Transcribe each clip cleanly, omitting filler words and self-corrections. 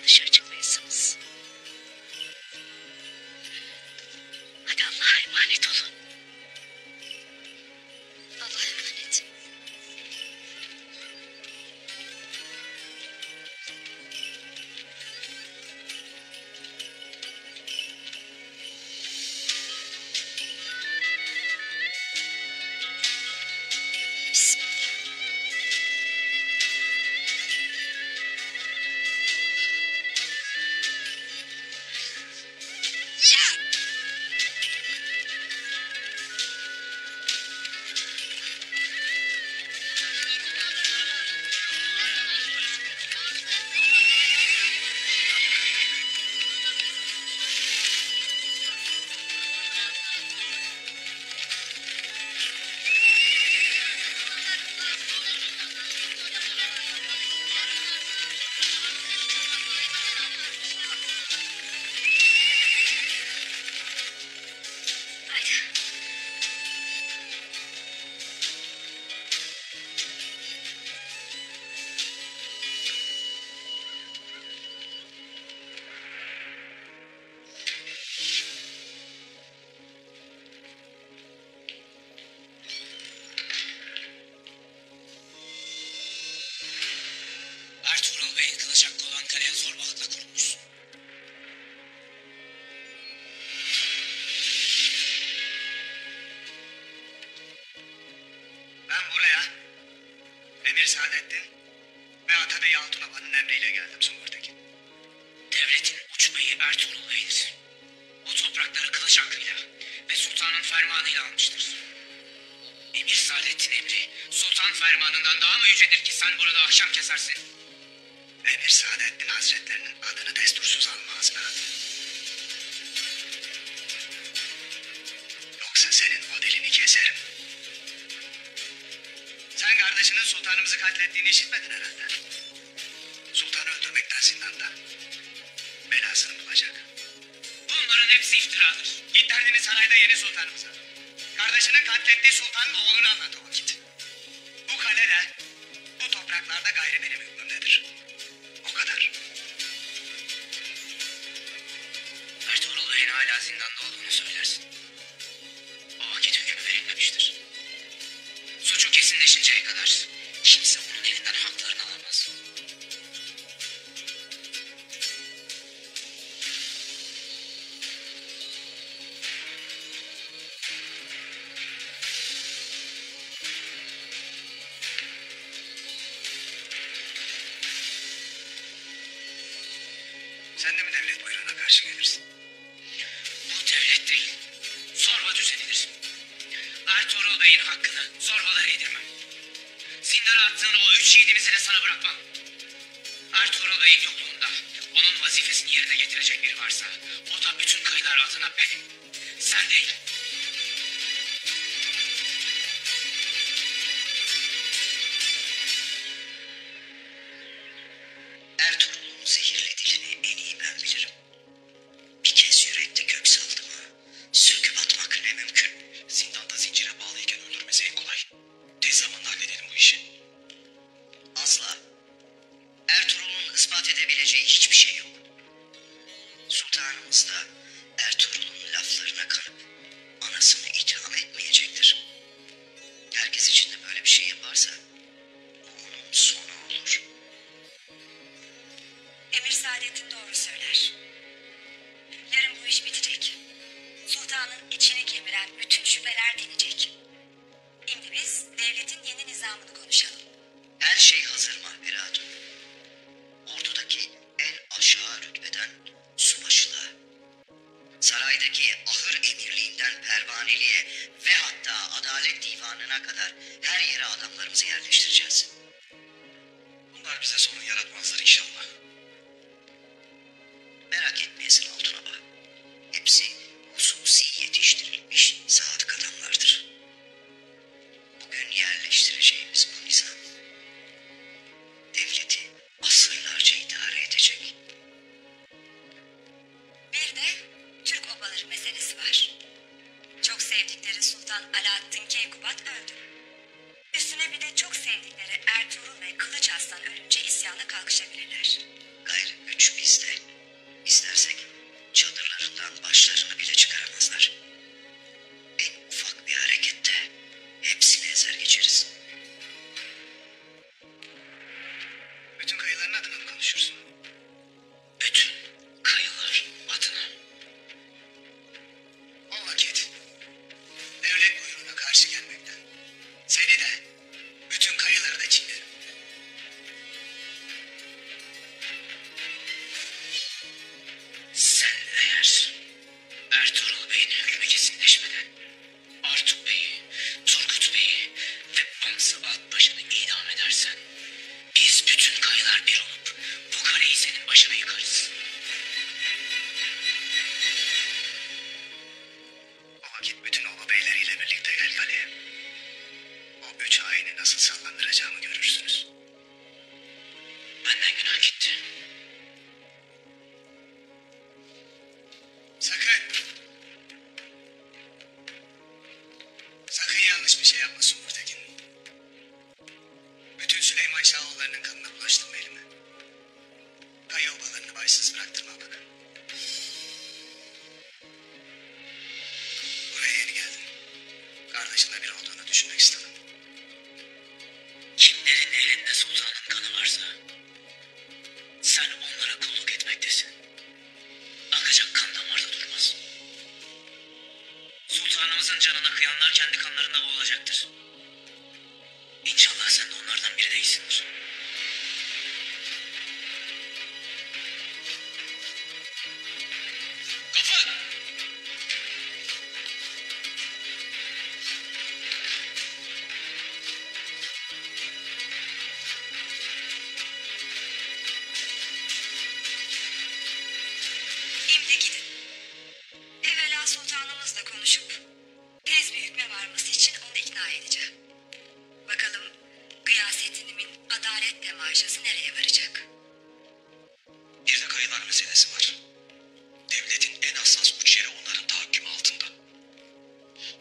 dışarı çıkmayasınız. Hadi Allah'a emanet olun. Allah'a emanet. Ertuğrul Bey'in Kılıçaklı olan kaleye zorbalıkla kurulmuşsun. Ben buraya Emir Saadettin ve Atabey Altunoba'nın emriyle geldim Sungurtekin. Devletin uçmayı Ertuğrul Bey'dir. Bu toprakları Kılıçaklı'yla ve sultanın fermanıyla almıştır. Emir Saadettin emri sultan fermanından daha mı yücedir ki sen burada akşam kesersin? Emir Saadettin Hazretlerinin adını destursuz almaz mı? Yoksa senin o dilini keserim. Sen kardeşinin sultanımızı katlettiğini işitmedin herhalde. Sultanı öldürmekten zindanda. Belasını bulacak. Bunların hepsi iftiradır. Git derdini sarayda yeni sultanımıza. Kardeşinin katlettiği sultanın oğlunu anlat o vakit. Bu kale de bu topraklarda gayrı benim hükmümdedir. O kadar. Ertuğrul Bey'in hala zindanda olduğunu söylersin. O vakit hüküm verilmemiştir. Suçu kesinleşinceye kadar kimse onun elinden haklarını alamaz. Sen de mi devlet buyruğuna karşı gelirsin? Bu devlet değil, zorba düzenidir. Ertuğrul Bey'in hakkını zorbalara yedirmem. Zindana attığın o 3 yiğidimizi de sana bırakmam. Ertuğrul Bey'in yokluğunda onun vazifesini yerine getirecek biri varsa o da bütün kayılar adına benim. Sen değil. Ertuğrul'un zehirli dilini en iyi ben bilirim. Bir kez yürekte kök saldı mı söküp atmak ne mümkün. Zindanda zincire bağlıyken öldürmesi en kolay. Tez zamanda halledelim bu işi. Asla. Ertuğrul'un ispat edebileceği hiçbir şey yok. Sultanımız da Ertuğrul'un laflarına kanıp anasını itham etmeyecektir. Herkes için de böyle bir şey yaparsa bu onun sonu olur. Emir Saadettin doğru söyler. Yarın bu iş bitecek. Sultanın içini kemiren bütün şüpheler dinecek. Şimdi biz devletin yeni nizamını konuşalım. Her şey hazır Mahperi Hatun. Ordudaki en aşağı rütbeden subaşılığa, saraydaki ahır emirliğinden pervaneliğe ve hatta adalet divanına kadar her yere adamlarımızı yerleştireceğiz. Bunlar bize sorun yaratmazlar inşallah. Merak etmeyesin Altunaba. Hepsi hususi yetiştirilmiş sadık adamlardır. Bugün yerleştireceğimiz bu nizam devleti asırlarca idare edecek. Bir de Türk obaları meselesi var. Çok sevdikleri Sultan Alaaddin Keykubat öldü. Üstüne bir de çok sevdikleri Ertuğrul ve Kılıç Arslan ölünce isyana kalkışabilirler. Gayrı güç bizde. başsız bıraktırma bak. Buraya yeni geldin. Kardeşinle bir olduğunu düşünmek istedim. Kimlerin elinde sultanın kanı varsa sen onlara kulluk etmektesin. Akacak kan damarda durmaz. Sultanımızın canına kıyanlar kendi kanlarında boğulacaktır. İnşallah sen de onlardan biri değilsindir. Kafa! Şimdi gidin. Evvela sultanımızla konuşup tez bir hükme varması için onu ikna edeceğim. Bakalım Gıyasettin'imin adalet demarşası nereye varacak? Bir de kayılar meselesi var. Devletin en hassas uç yeri onların tahakkümü altında.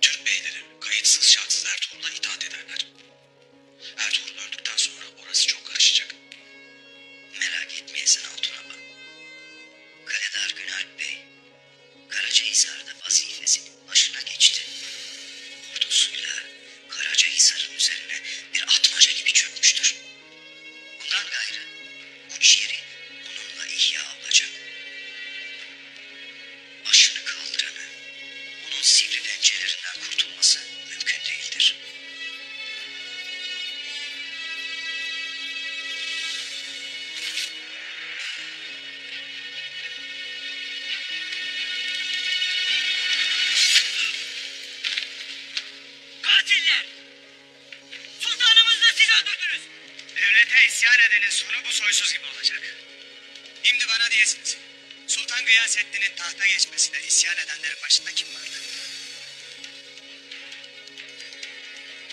Türk beyleri kayıtsız şartsız Ertuğrul'a itaat ederler. Ertuğrul öldükten sonra orası çok karışacak. Merak etmeyesin Altunaba. Kaledar Günalp Bey, Karacahisar'da vazifesinin başına geçti. Ordusuyla Karacahisar'ın üzerine bir atmaca gibi çökmüştür. Bundan gayrı uç yeri onunla ihya olacak. Başını kaldıranı, onun sivri pençelerinden kurtulması mümkün değildir. Katiller! Sultanımızı da siz öldürdünüz. Devlete isyan edenin sonu bu soysuz gibi olacak. Şimdi bana diyesiniz. Sultan Gıyasettin'in tahta geçmesine isyan edenlerin başında kim vardı?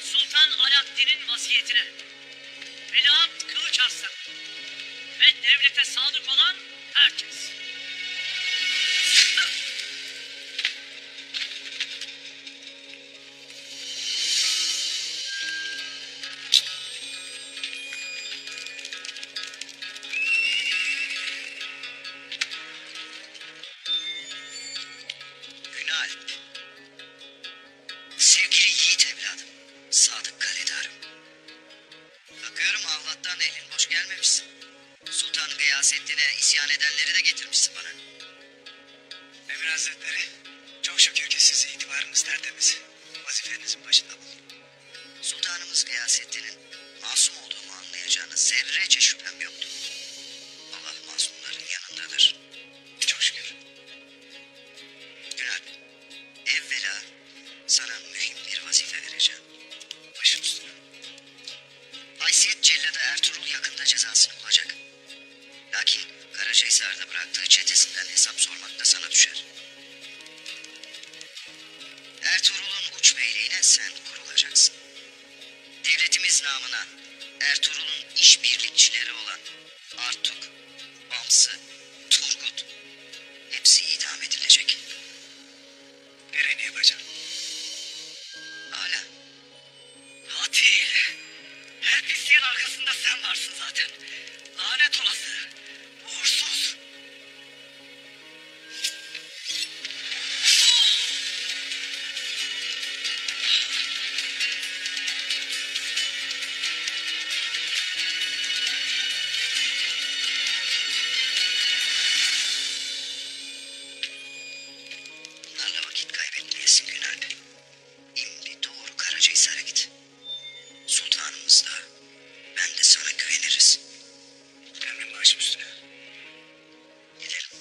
Sultan Alaaddin'in vasiyetine Veliaht Kılıç Arslan ve devlete sadık olan herkes. Günalp. Sevgili yiğit evladım, sadık kaledarım. Bakıyorum ahlattan elin boş gelmemişsin. Sultan Gıyasettin'e isyan edenleri de getirmişsin bana. Emir Hazretleri, çok şükür ki siz itibarınız tertemiz. Vazifenizin başında bulun. Sultanımız Gıyasettin'in masum olduğumu anlayacağına zerrece şüphem yoktu. Allah masumların yanındadır. Çok şükür. Günalp, evvela sana mühim bir vazife vereceğim. Başım üstüne. Haysiyet celladı Ertuğrul yakında cezasını bulacak. Lakin Karacahisar'da bıraktığı çetesinden hesap sormak da sana düşer. Ertuğrul'un uç beyliğine sen kurulacaksın. Devletimiz namına Ertuğrul'un işbirlikçileri olan Artuk, Bamsı, Turgut hepsi idam edilecek. Nereye yapacağım? Hala Katil! Her pisliğin arkasında sen varsın zaten. Lanet olası! Uğursuz! bunlarla vakit kaybetmeyesin Günalp. İmdi doğru Karacahisar'a git. Sultanımız da ben de sana güveniriz. Emrin başım üstüne. Gidelim.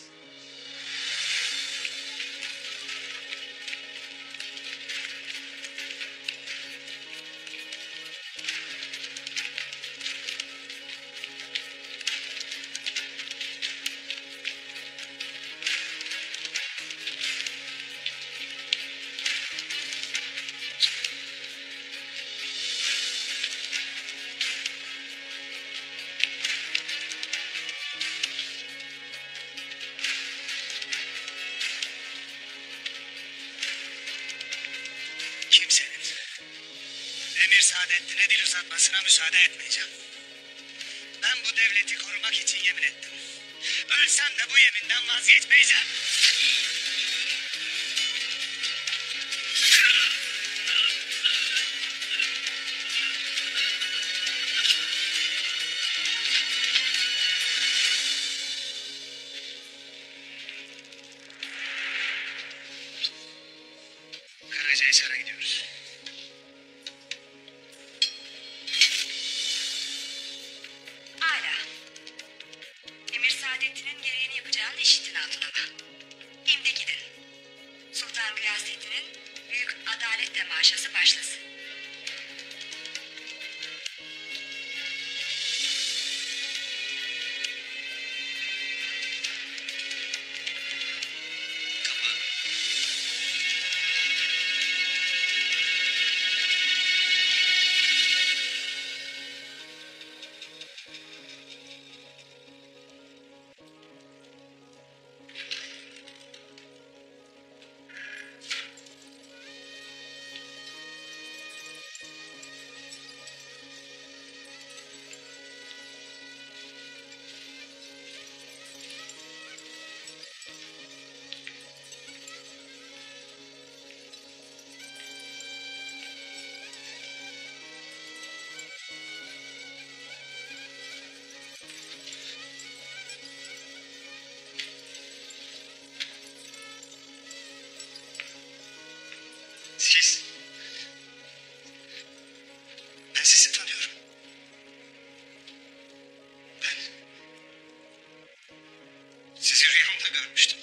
Kimsenin Emir Saadettin'e dil uzatmasına müsaade etmeyeceğim. Ben bu devleti korumak için yemin ettim. Ölsem de bu yeminden vazgeçmeyeceğim. Karacahisar'a gidiyoruz. Hala. Emir Saadettin'in gereğini yapacağını işitin altına ama. Şimdi gidin. Sultan Gıyasettin'in büyük adalet temaşası başlasın. Kapı. Siz... Ben sizi tanıyorum. Ben... Sizi rüyamda görmüştüm.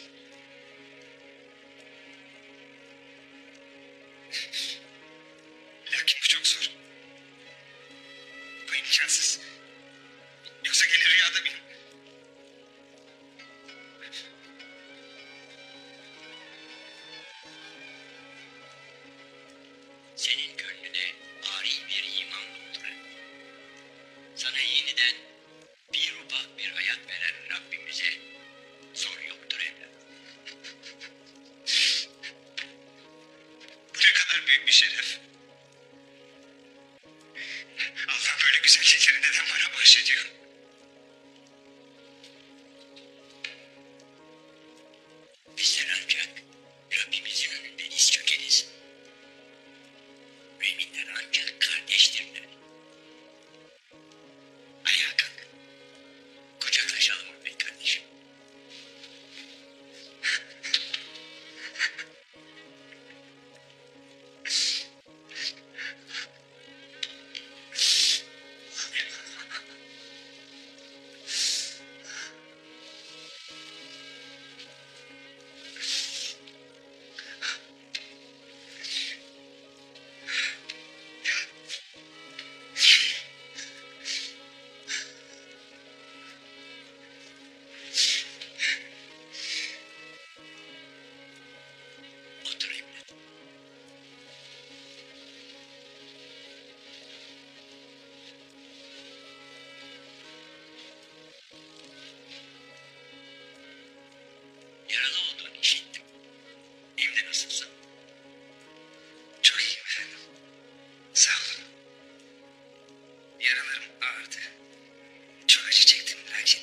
Lakin bu çok zor. Bu imkansız. Yoksa gene rüyada mıyım? Senin gönlüne ari bir iman doldurun. Sana yeniden bir ruh bir hayat veren Rabbimize zor yoktur evlat. Bu ne kadar büyük bir şeref. Allah böyle güzel şeyleri neden bana bahşediyor? Bizler ancak Rabbimizin önünde diz çökeriz. Müminler ancak kardeştirler. Ayağa kalk. Kucaklaşalım be kardeşim. Otur evlat. Yaralı olduğunu işittim. Şimdi nasılsın? Çok iyiyim efendim. Sağ olun. Yaralarım ağırdı. Çok acı çektim lakin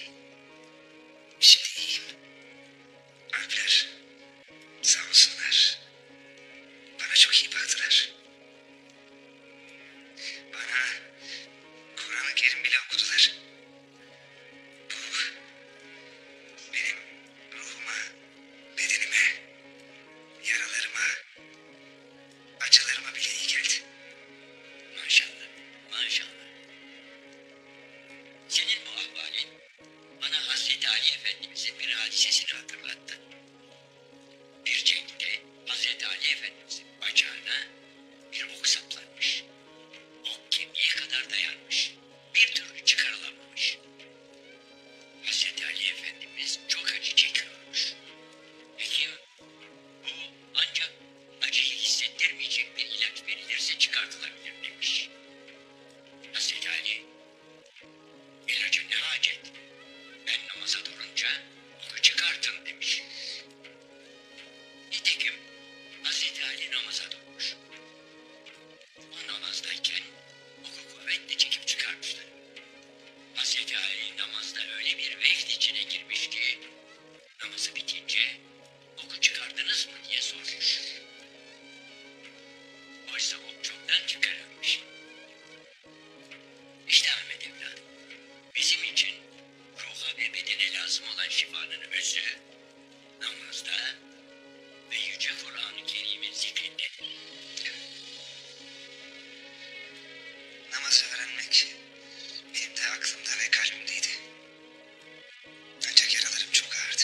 şimdi iyiyim. Alpler sağ olsunlar. Bana çok iyi baktılar. Bana Kur'an-ı Kerim bile okudular. Bu benim ruhuma, bedenime, yaralarıma, acılarıma bile iyi geldi. Maşallah, maşallah. Senin bu ahvalin bana Hazreti Ali Efendimizin bir hadisesini hatırlattı. Bir cenkte Hazreti Ali Efendimizin bacağına bir ok saplanmış. Ok kemiğe kadar dayanmış. Bir türlü çıkarılamamış. Hazreti Ali Efendimiz çok acı çekiyormuş. Hekim, bu ancak acıyı hissettirmeyecek bir ilaç verilirse çıkartılabilir demiş. Hazreti Ali, ilaca ne hacet? Ben namaza durunca onu çıkartın demiş. gözü namazda ve Yüce Kur'an-ı Kerim'in zikrindedir. Namazı öğrenmek benim de aklımda ve kalbimdeydi. Ancak yaralarım çok ağırdı.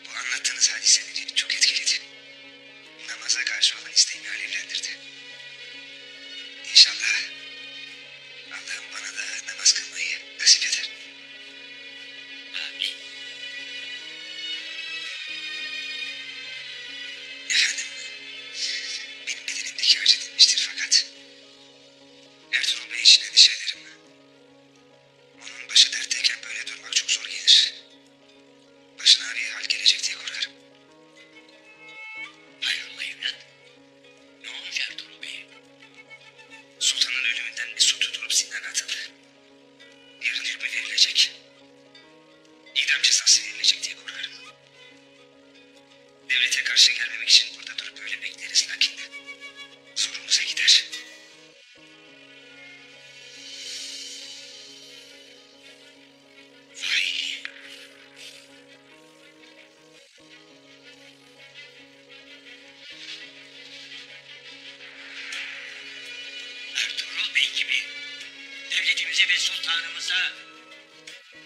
Bu anlattığınız hadise beni çok etkiledi. Namaza karşı olan isteğimi alevlendirdi. İnşallah Allah'ım bana da namaz kılmayı nasip eder. Amin. Efendim, benim bedenimdeki harç edilmiştir fakat Ertuğrul Bey için endişe ederim. Onun başı dertteyken böyle durmak çok zor gelir. Başına bir hal gelecek diye korkarım. Hayrola evlat? Ne olmuş Ertuğrul Bey? Sultanın ölümünden bir su tutulup zindana atıldı. Yarın hükmü verilecek. İdam cezası verilecek diye korkarım. Devlete karşı gelmemek için burada durup böyle bekleriz lakin zorumuza gider. Vay. Ertuğrul Bey gibi devletimize ve sultanımıza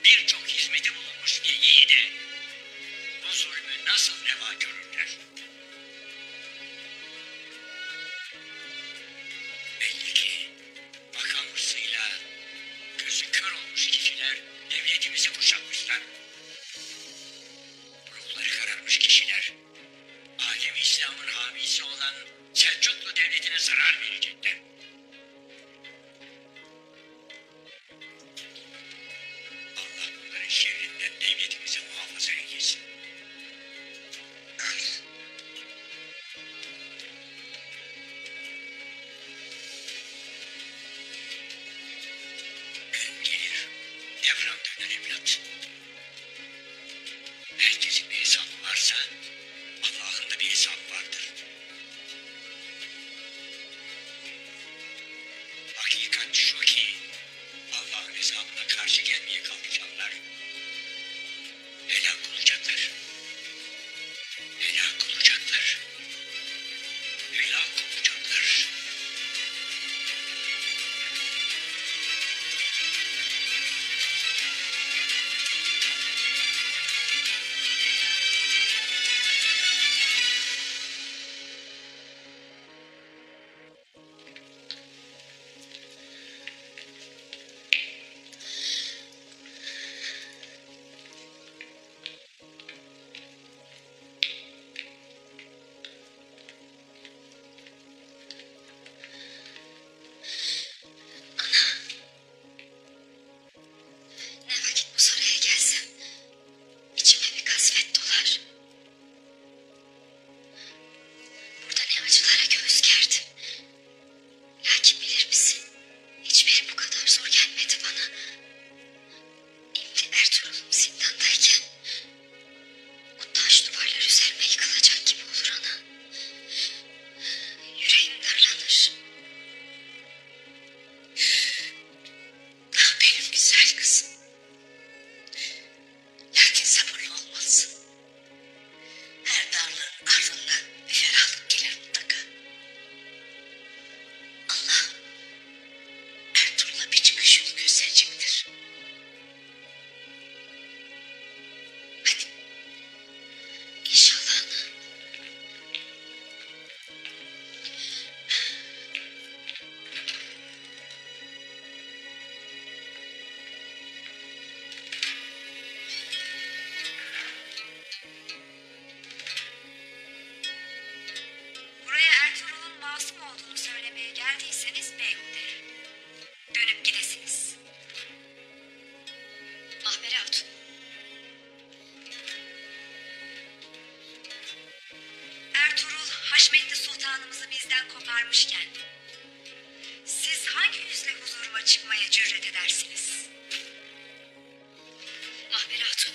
birçok hizmeti bulunmuş bir yiğide bu zulmü nasıl reva görürler? Belli ki makam hırsıyla gözü kör olmuş kişiler devletimizi kuşatmışlar. Ruhları kararmış kişiler alem İslam'ın hamisi olan Selçuklu devletine zarar verecekler. Allah bunların şerrinden devletimizi muhafaza eylesin. Amin. Gün gelir, devran döner evlat. Herkesin bir hesabı varsa Allah'ın da bir hesabı vardır. Hakikat şu ki Allah'ın hesabına karşı gelmeye kalkışanlar helak olacaklar. Helak olacaklar. Helak olacaklar. Ne vakit bu saraya gelsem içime bir kasvet dolar. Burada ne acılara göğüs gerdim. Lakin bilir misin? Hiçbiri bu kadar zor gelmedi bana. İmdi Ertuğrul'um zindandayken o taş duvarlar üzerime yıkılacak gibi olur ana. Yüreğim darlanır. Ah benim güzel kızım. Lakin sabırlı olmalısın. Her darlığın ardından bir ferahlık gelir mutlaka. Allah Ertuğrul'a bir çıkış yolu gösterecektir. Hadi. İnşallah ana. Buraya Ertuğrul'un masum olduğunu söylemeye geldiyseniz beyhude. Dönüp gidesiniz. Mahmere Hatun. Ertuğrul Haşmetli Sultanımızı bizden koparmışken siz hangi yüzle huzuruma çıkmaya cüret edersiniz? Mahmere Hatun.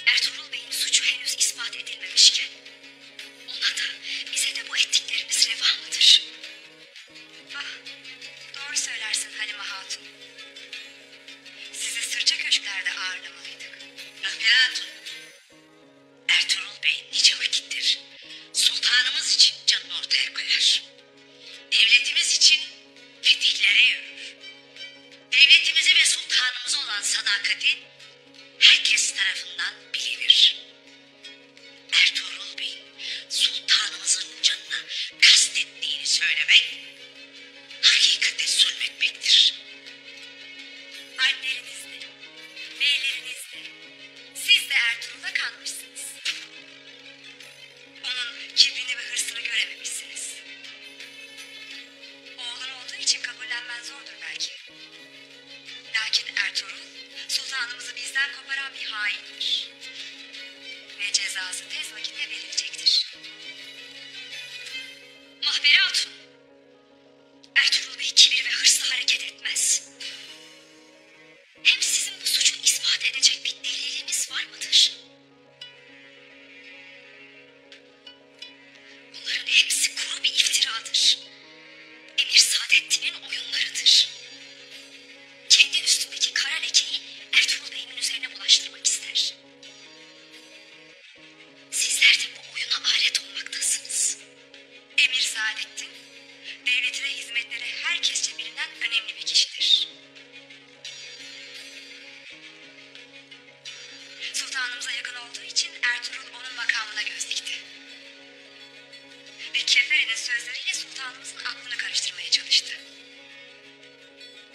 Ertuğrul Bey'in suçu henüz ispat edilmemişken ona da bize de bu ettiklerimiz reva mıdır? Ah, doğru söylersin Halime Hatun. Sizi sırça köşklerde ağırlamalıyım. kanmışsınız. Onun kibrini ve hırsını görememişsiniz. Oğlun olduğu için kabullenmen zordur belki. Lakin Ertuğrul, sultanımızı bizden koparan bir haindir. Ve cezası tez vakitte verilecektir. Mahperi Hatun, Ertuğrul Bey kibir ve hırsla hareket etmez. Hem sizin bu suçu ispat edecek bir deliliniz var mıdır? Bunların hepsi kuru bir iftiradır. Emir Saadettin'in oyunlarıdır. Kendi üstündeki kara lekeyi Ertuğrul Bey'in üzerine bulaştırmak ister. Sizler de bu oyuna alet olmaktasınız. Emir Saadettin, devletine hizmetleri herkesçe bilinen önemli bir kişidir. Sultanımıza yakın olduğu için Ertuğrul onun makamına göz dikti. Ve Keferi'nin sözleriyle sultanımızın aklını karıştırmaya çalıştı.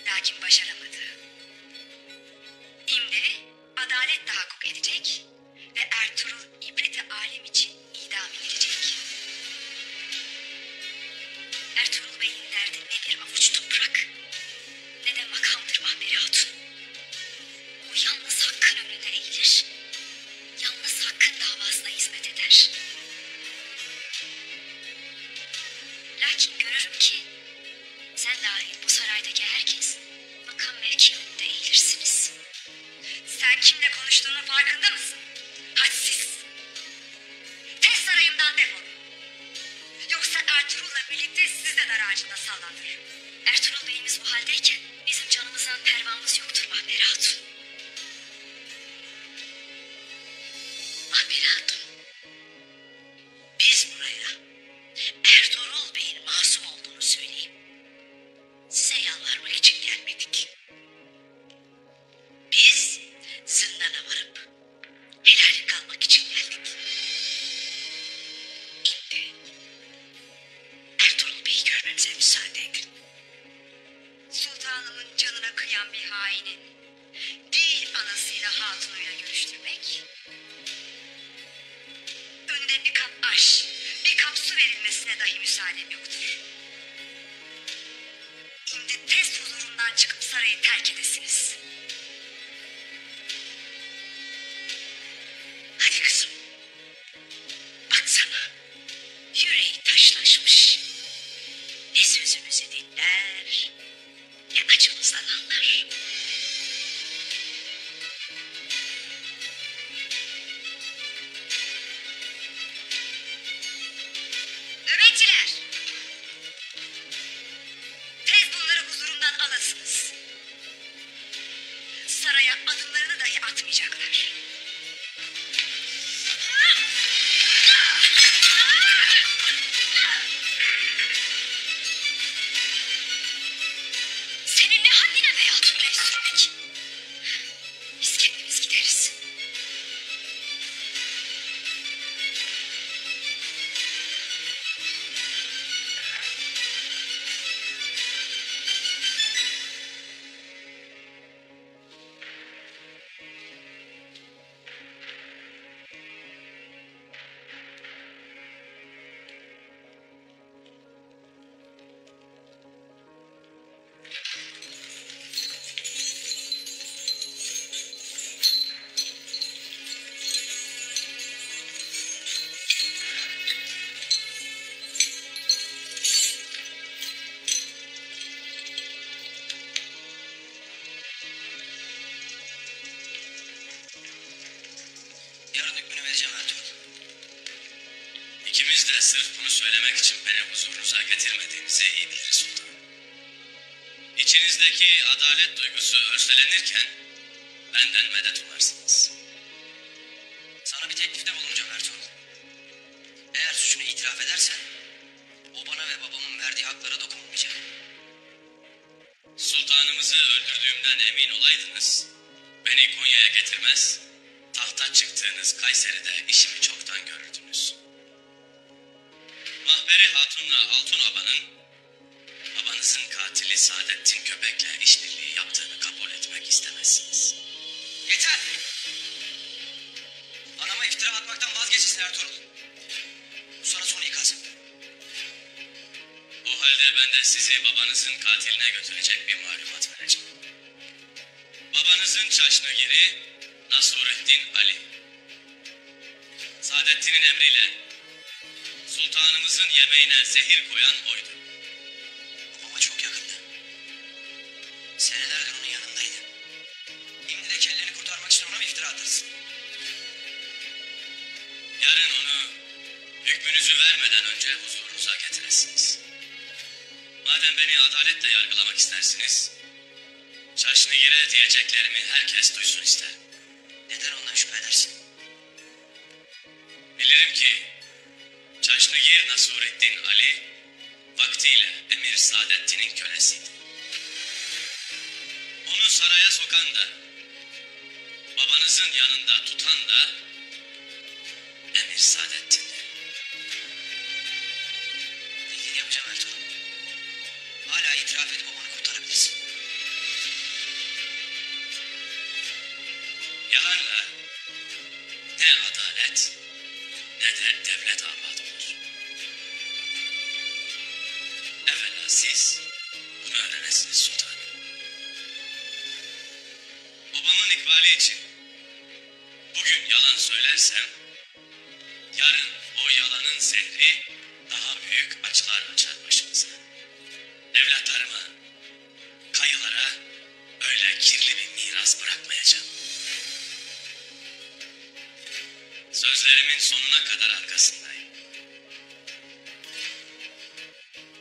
Lakin başaramadı. Şimdi adalet tahakkuk edecek ve Ertuğrul ibreti alem için idam edilecek. Ertuğrul Bey'in derdi ne bir avuç toprak ne de makamdır Mahperi Hatun. O yalnız hakkın önünde eğilir, yalnız hakkın davasına hizmet eder. Lakin görürüm ki sen dahil bu saraydaki herkes makam mevki önünde eğilirsiniz. Sen kimle konuştuğunun farkında mısın? Hadsiz. Tez sarayımdan defol. Yoksa Ertuğrul'la birlikte sizi de dar ağacında sallandırırım. Ertuğrul Bey'imiz bu haldeyken bizim canımızdan pervamız yoktur Mahperi Hatun. Mahperi Hatun, biz buraya Ertuğrul Bey'in masum olduğunu söyleyip size yalvarmak için gelmedik. Biz zindana varıp helallik almak için geldik. Şimdi Ertuğrul Bey'i görmemize müsaade edin. Sultanımın canına kıyan bir hainin değil anasıyla hatunuyla görüştürmek, önüne bir kap aş, bir kap su verilmesine dahi müsaadem yoktur. Şimdi tez huzurumdan çıkıp sarayı terk edesiniz. Hadi kızım. Baksana. Yüreği taşlaşmış. Ne sözümüzü dinler, ne acımızdan anlar. Nöbetçiler! Tez bunları huzurumdan alasınız. Saraya adımlarını dahi atmayacaklar. Senin ne haddine be Hatun Bey sürmek? Biz kendimiz gideriz. Yarın hükmünü vereceğim Ertuğrul. İkimiz de sırf bunu söylemek için beni huzurunuza getirmediğinizi iyi biliriz sultanım. İçinizdeki adalet duygusu örselenirken benden medet umarsınız. Sana bir teklifte bulunacağım Ertuğrul. Eğer suçunu itiraf edersen, o bana ve babamın verdiği haklara dokunmayacak. Sultanımızı öldürdüğümden emin olaydınız, beni Konya'ya getirmez, tahta çıktığınız Kayseri'de işimi çoktan görürdünüz. Mahperi Hatun'la Altun Aba'nın babanızın katili Saadettin Köpek'le işbirliği yaptığını kabul etmek istemezsiniz. Yeter! Anama gecesi Ertuğrul. Bu sana son ikazım. O halde ben de sizi babanızın katiline götürecek bir malumat vereceğim. Babanızın çaşnıgiri Nasrettin Ali. Saadettin'in emriyle sultanımızın yemeğine zehir koyan oydu. Babama çok yakındı. Senelerdir onun yanındaydı. Şimdi de kelleni kurtarmak için ona mı iftira atarsın? Yarın onu hükmünüzü vermeden önce huzurunuza getiresiniz. Madem beni adaletle yargılamak istersiniz, Çaşnıgir'e diyeceklerimi herkes duysun isterim. Neden ondan şüphe edersin? Bilirim ki Çaşnıgir Nasrettin Ali vaktiyle Emir Saadettin'in kölesiydi. Onu saraya sokan da, babanızın yanında tutan da Emir Saadettin'di. Dediğini yapacağım Ertuğrul. Hala itiraf edip babanı kurtarabilirsin. Yalanla ne adalet ne de devlet abad olur. Evvela siz bunu öğrenesiniz sultanım. Babamın ikbali için bugün yalan söylersem yarın o yalanın zehri daha büyük acılar açar başımıza. Evlatlarıma, kayılara öyle kirli bir miras bırakmayacağım. Sözlerimin sonuna kadar arkasındayım.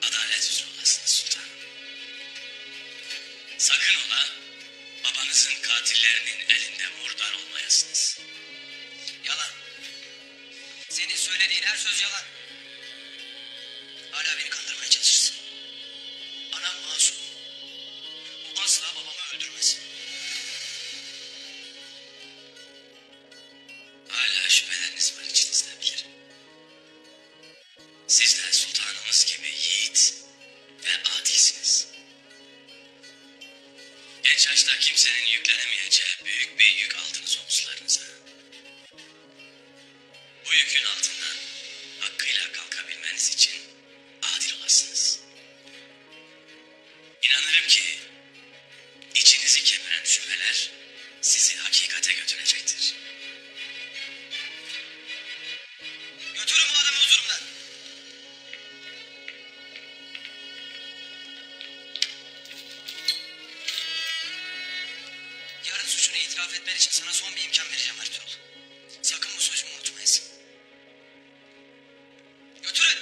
Adalet üzere olasınız sultanım. Sakın ola babanızın katillerinin elinde murdar olmayasınız. Yalan. Senin söylediğin her söz yalan. Hala beni kandırmaya çalışırsın. Anam masum. O asla babamı öldürmez. Hala şüpheleriniz var içinizde bilirim. Siz de sultanımız gibi yiğit ve adilsiniz. Genç yaşta kimsenin yüklenemeyeceği büyük bir yük aldınız omuzlarınıza. Bu yükün altından hakkıyla kalkabilmeniz için adil olasınız. İnanırım ki içinizi kemiren şüpheler sizi hakikate götürecektir. Götürün bu adamı huzurumdan. Yarın suçunu itiraf etmen için sana son bir imkan vereceğim Ertuğrul. Sakın bu sözümü unutmayasın. Götürün.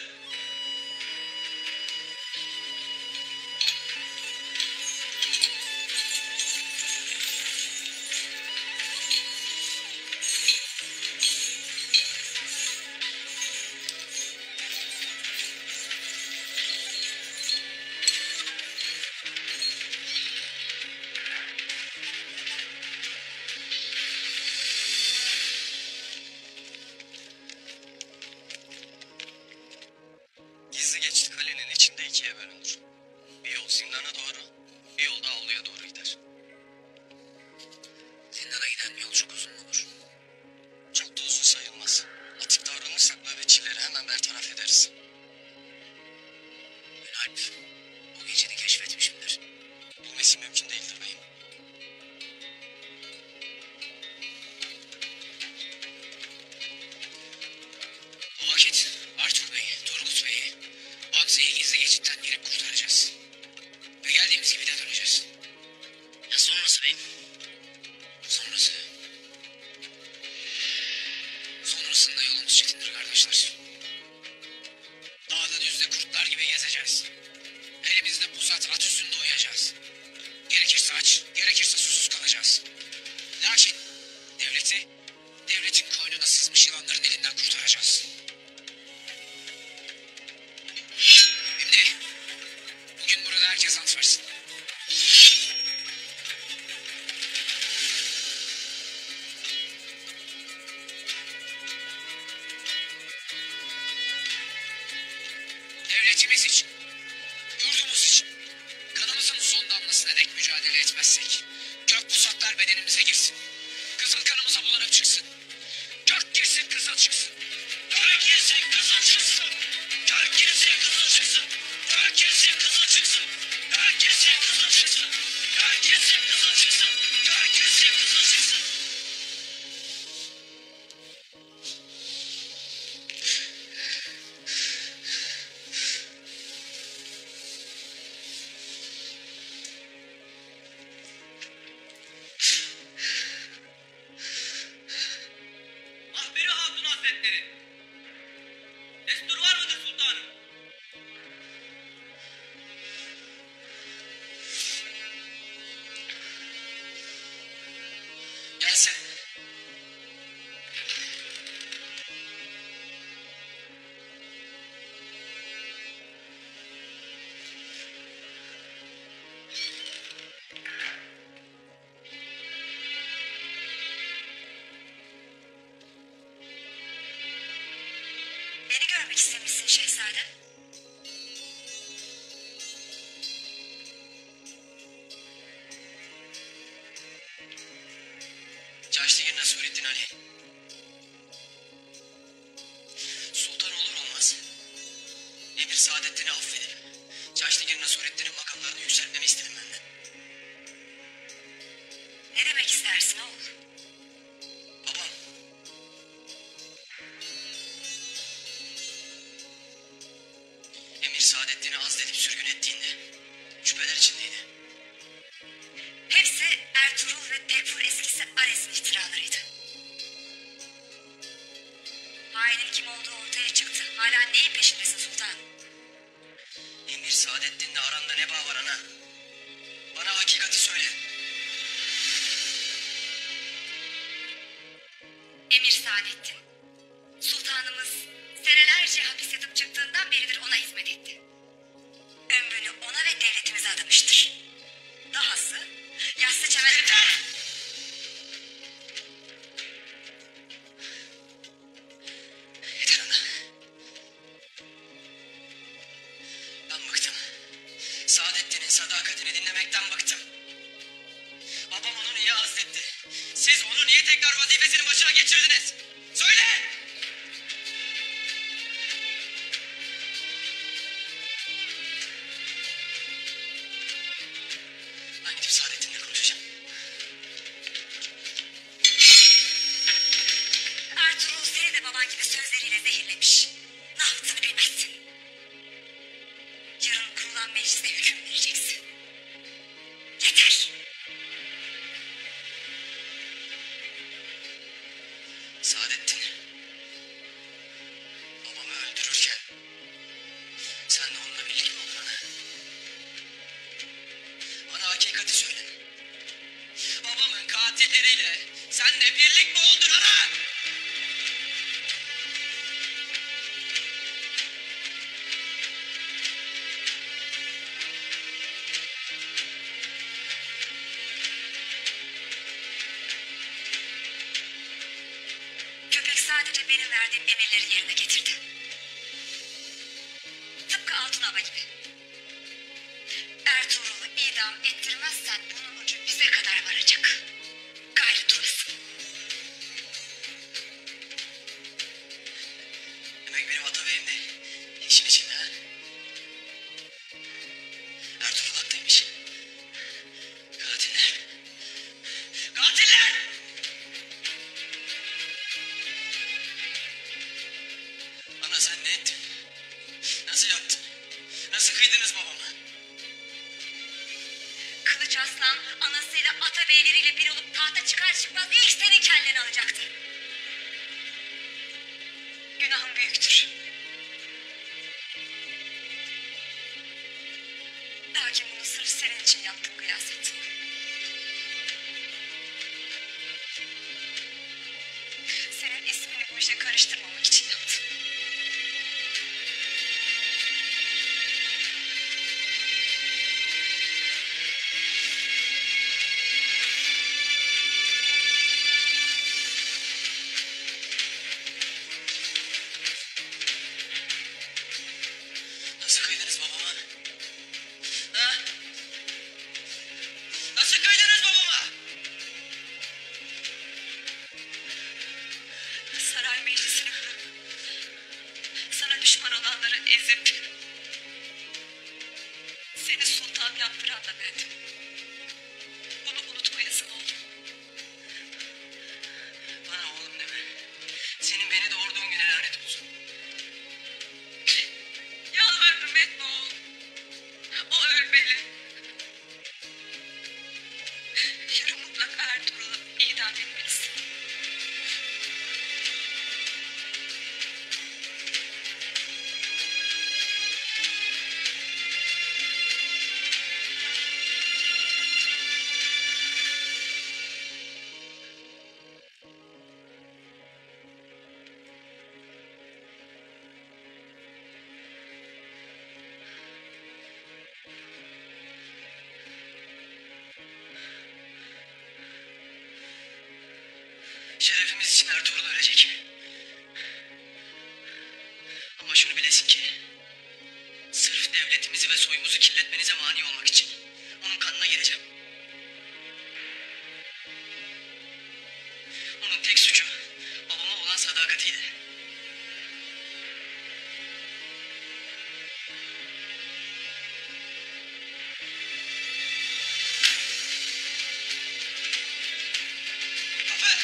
Gizli geçit kalenin içinde ikiye bölünür. Bir yol zindana doğru, bir yol da avluya doğru gider. Zindana giden yolculuk uzun olur. Çok da uzun sayılmaz. Atık davranırsak nöbetçileri hemen bertaraf ederiz. Ünalp bu geçidi keşfetmiş midir? Bilmesi mümkün değildir beyim. O vakit Arthur Bey'i, Turgut Bey'i, Akse'yi gizli geçitten girip kurtaracağız. Ve geldiğimiz gibi de döneceğiz. Ya sonrası beyim? Sonrası... Sonrasında yolumuz çetindir kardeşler. Dağda düzde kurtlar gibi gezeceğiz. Elimizde pusat at üstünde uyuyacağız. Gerekirse aç, gerekirse susuz kalacağız. Lakin devletin koynuna sızmış yılanların elinden kurtaracağız. Şimdi bugün burada herkes ant versin. Devletimiz için, yurdumuz için, kanımızın son damlasına dek mücadele etmezsek, gök pusatlar bedenimize girsin, kızıl kanımıza bulanıp çıksın, gök girsin kızıl çıksın. şehzadem? Çarşıgir Nasurettin Ali. Sultan olur olmaz Emir Saadettin'i affedip Çarşıgir Nasurettin'in makamlarını yükseltmemi istedim benden. Ne demek istersin oğul? Babam. Emir Saadettin'i azledip sürgün ettiğinde şüpheler içindeydi. Hepsi Ertuğrul ve Tekfur eskisi Ares'in iftiralarıydı. Hainin kim olduğu ortaya çıktı. Hala neyin peşindesin sultan? Emir Saadettin'le aranda ne bağ var ana? Bana hakikati söyle. Emir Saadettin, sultanımız senelerce hapis yatıp çıktığından beridir ona hizmet etti. Ömrünü ona ve devletimize adamıştır. Dahası yassı çemen... Yeter ana. Ben bıktım. Saadettin'in sadakatini dinlemekten bıktım. Babam onu niye azletti? Siz onu niye tekrar vazifesinin başına geçirdiniz? Söyle! Ben gidip Saadettin'le konuşacağım. Ertuğrul seni de baban gibi sözleriyle zehirlemiş. Ne yaptığını bilmezsin. Yarın kurulan mecliste hüküm vereceksin. Yeter. Saadettin, babamı öldürürken sen de onunla birlik mi oldun ana? Bana hakikati söyle. Babamın katilleriyle sen de birlik mi oldun ana? Köpek sadece benim verdiğim emirleri yerine getirdi. Tıpkı Altınova gibi. Ertuğrul'u idam ettirmezsen bunun ucu bize kadar varacak. Gayrı durasın. Demek benim atabeyim de işin içinde ha? Ertuğrul haklıymış. Katiller. Katiller! Ana sen ne ettin? Nasıl yaptın? Nasıl kıydınız babama? Kılıç Aslan anasıyla atabeyleriyle bir olup tahta çıkar çıkmaz ilk senin kelleni alacaktı. Günahın büyüktür. Lakin bunu sırf senin için yaptım Gıyaset. Senin ismini bu işe karıştırmamak için yaptım. Nasıl kıydınız babama? Ha? Nasıl kıydınız babama? Saray meclisini kurup sana düşman olanları ezip seni sultan yaptıran da bendim. Bunu unutmayasın oğlum. Bana oğlum deme. Senin beni doğurduğun güne lanet olsun. Yalvarırım etme oğlum. O ölmeli. Yarın mutlaka Ertuğrul'u idam etmelisin. Şerefimiz için Ertuğrul ölecek. Ama Ama şunu bilesin ki sırf devletimizi ve soyumuzu kirletmenize mani olmak için onun kanına gireceğim. Onun tek suçu babama olan sadakatiydi. Zafer!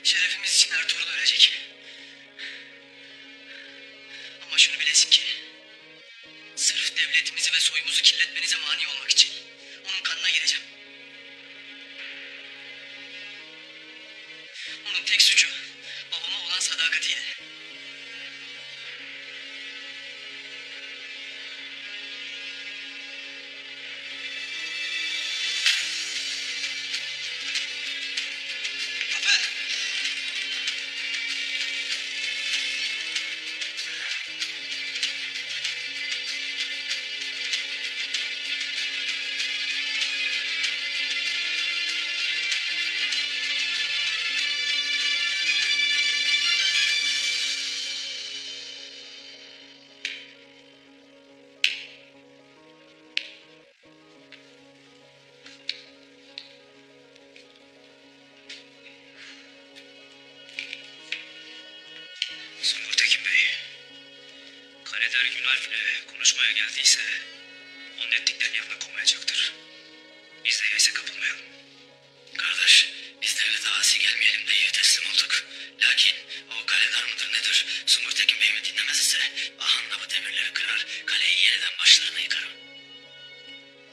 Şerefimiz için Ertuğrul ölecek. Ama şunu bilesin ki sırf devletimizi ve soyumuzu kirletmenize mani olmak için onun kanına gireceğim. Onun tek suçu babama olan sadakatiydi. Zafer! Sungur Tekin Bey, Kaleder Günalp'le konuşmaya geldiyse onun ettiklerini yanına koymayacaktır. Biz de yaysa kapılmayalım. Kardeş, biz devlete asi gelmeyelim diye teslim olduk. Lakin o Kaleder mıdır nedir? Sungur Tekin Bey'imi dinlemez ise ahanda bu demirleri kırar, kaleyi yeniden başlarına yıkarım.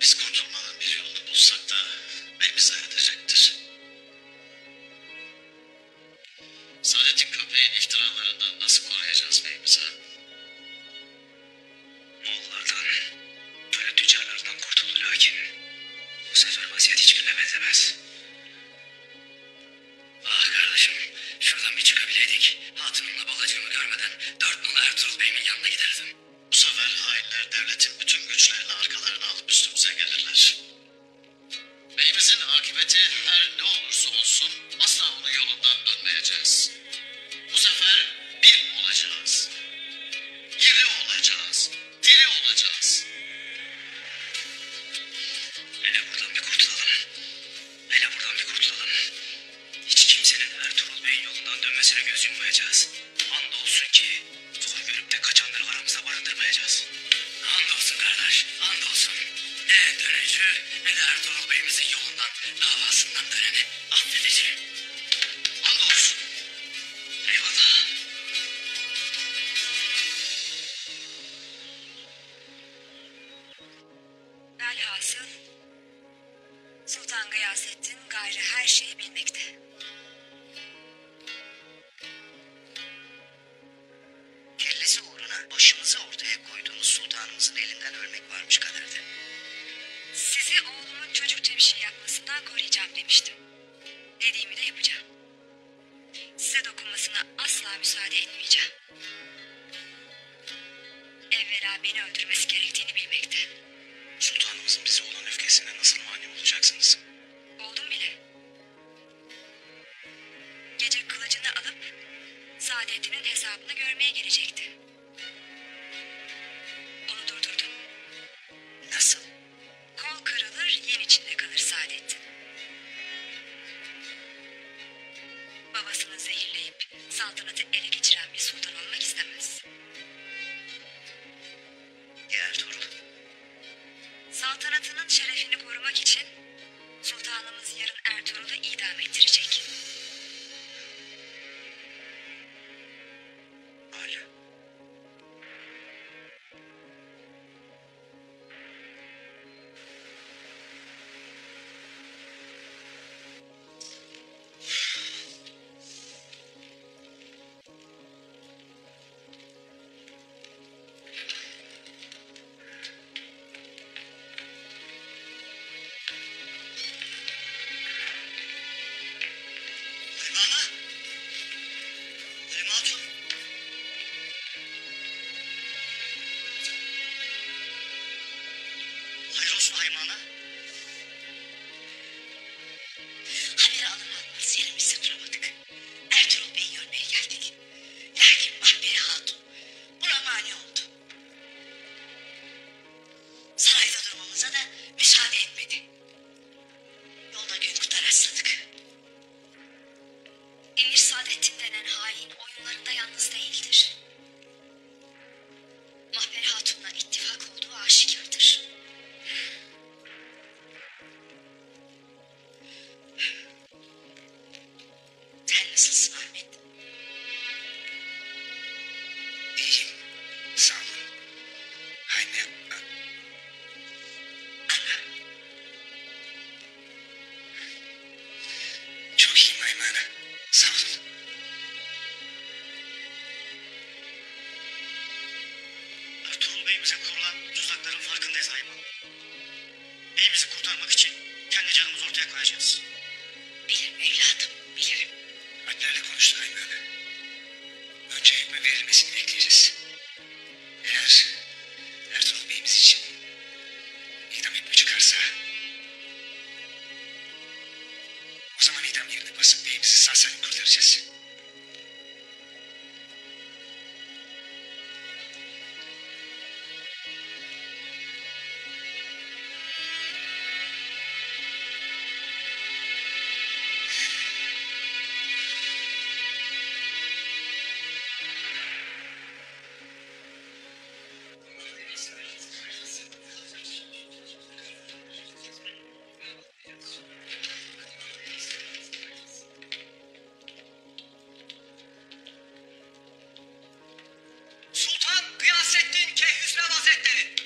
Biz kurtulmanın bir yolunu bulsak da elimize edecektir. Saadet'in köpeğin iftiralarından nasıl koruyacağız beyimizi? Moğollardan, böyle tüccarlardan kurtuldu lakin bu sefer vaziyet hiçbirine benzemez. Ah kardeşim, şuradan bir çıkabileydik. Hatunumla balacığımı görmeden 4 nolu Ertuğrul Bey'imin yanına giderdim. Bu sefer hainler devletin bütün güçlerini arkalarına alıp üstümüze gelirler. Beyimizin akıbeti her ne olursa olsun asla onun yolundan dönmeyeceğiz. Bu sefer bir olacağız. İri olacağız. Diri olacağız. Hele buradan bir kurtulalım. Hele buradan bir kurtulalım. Hiç kimsenin Ertuğrul Bey'in yolundan dönmesine göz yummayacağız. Andolsun ki zor görüp de kaçanları aramıza barındırmayacağız. Andolsun kardeş, andolsun. Ne dönücü ne de Ertuğrul Bey'imizin yolundan, davasından döneni affedici. Andolsun. Eyvallah. Velhasıl Sultan Gıyasettin gayrı her şeyi bilmekte. Kellesi uğruna başımızı ortaya koyduğumuz sultanımızın elinden ölmek varmış kaderde. Sizi oğlumun çocukça bir şey yapmasından koruyacağım demiştim. Dediğimi de yapacağım. Size dokunmasına asla müsaade etmeyeceğim. Evvela beni öldürmesi gerektiğini bilmekte. Sultanımızın bize olan öfkesine nasıl mani olacaksınız? Oldum bile. Gece kılıcını alıp Saadettin'in hesabını görmeye gelecekti. Onu durdurdum. Nasıl? Kol kırılır, yen içinde kalır Saadettin. Babasını zehirleyip saltanatı ele geçiren bir sultan olmak istemez. Ya Ertuğrul? Saltanatının şerefini korumak için sultanımız yarın Ertuğrul'u idam ettirecek. Hala. Üzerimize kurulan tuzakların farkındayız Hayman. Beyimizi kurtarmak için kendi canımızı ortaya koyacağız. Bilirim evladım, bilirim. Alplerle konuştu Hayman. Önce hükmü verilmesini bekleyeceğiz. Eğer Ertuğrul Bey'imiz için idam hükmü çıkarsa o zaman idam yerine basıp beyimizi sağ salim kurtaracağız. Sultan Gıyasettin Keyhüsrev Hazretleri.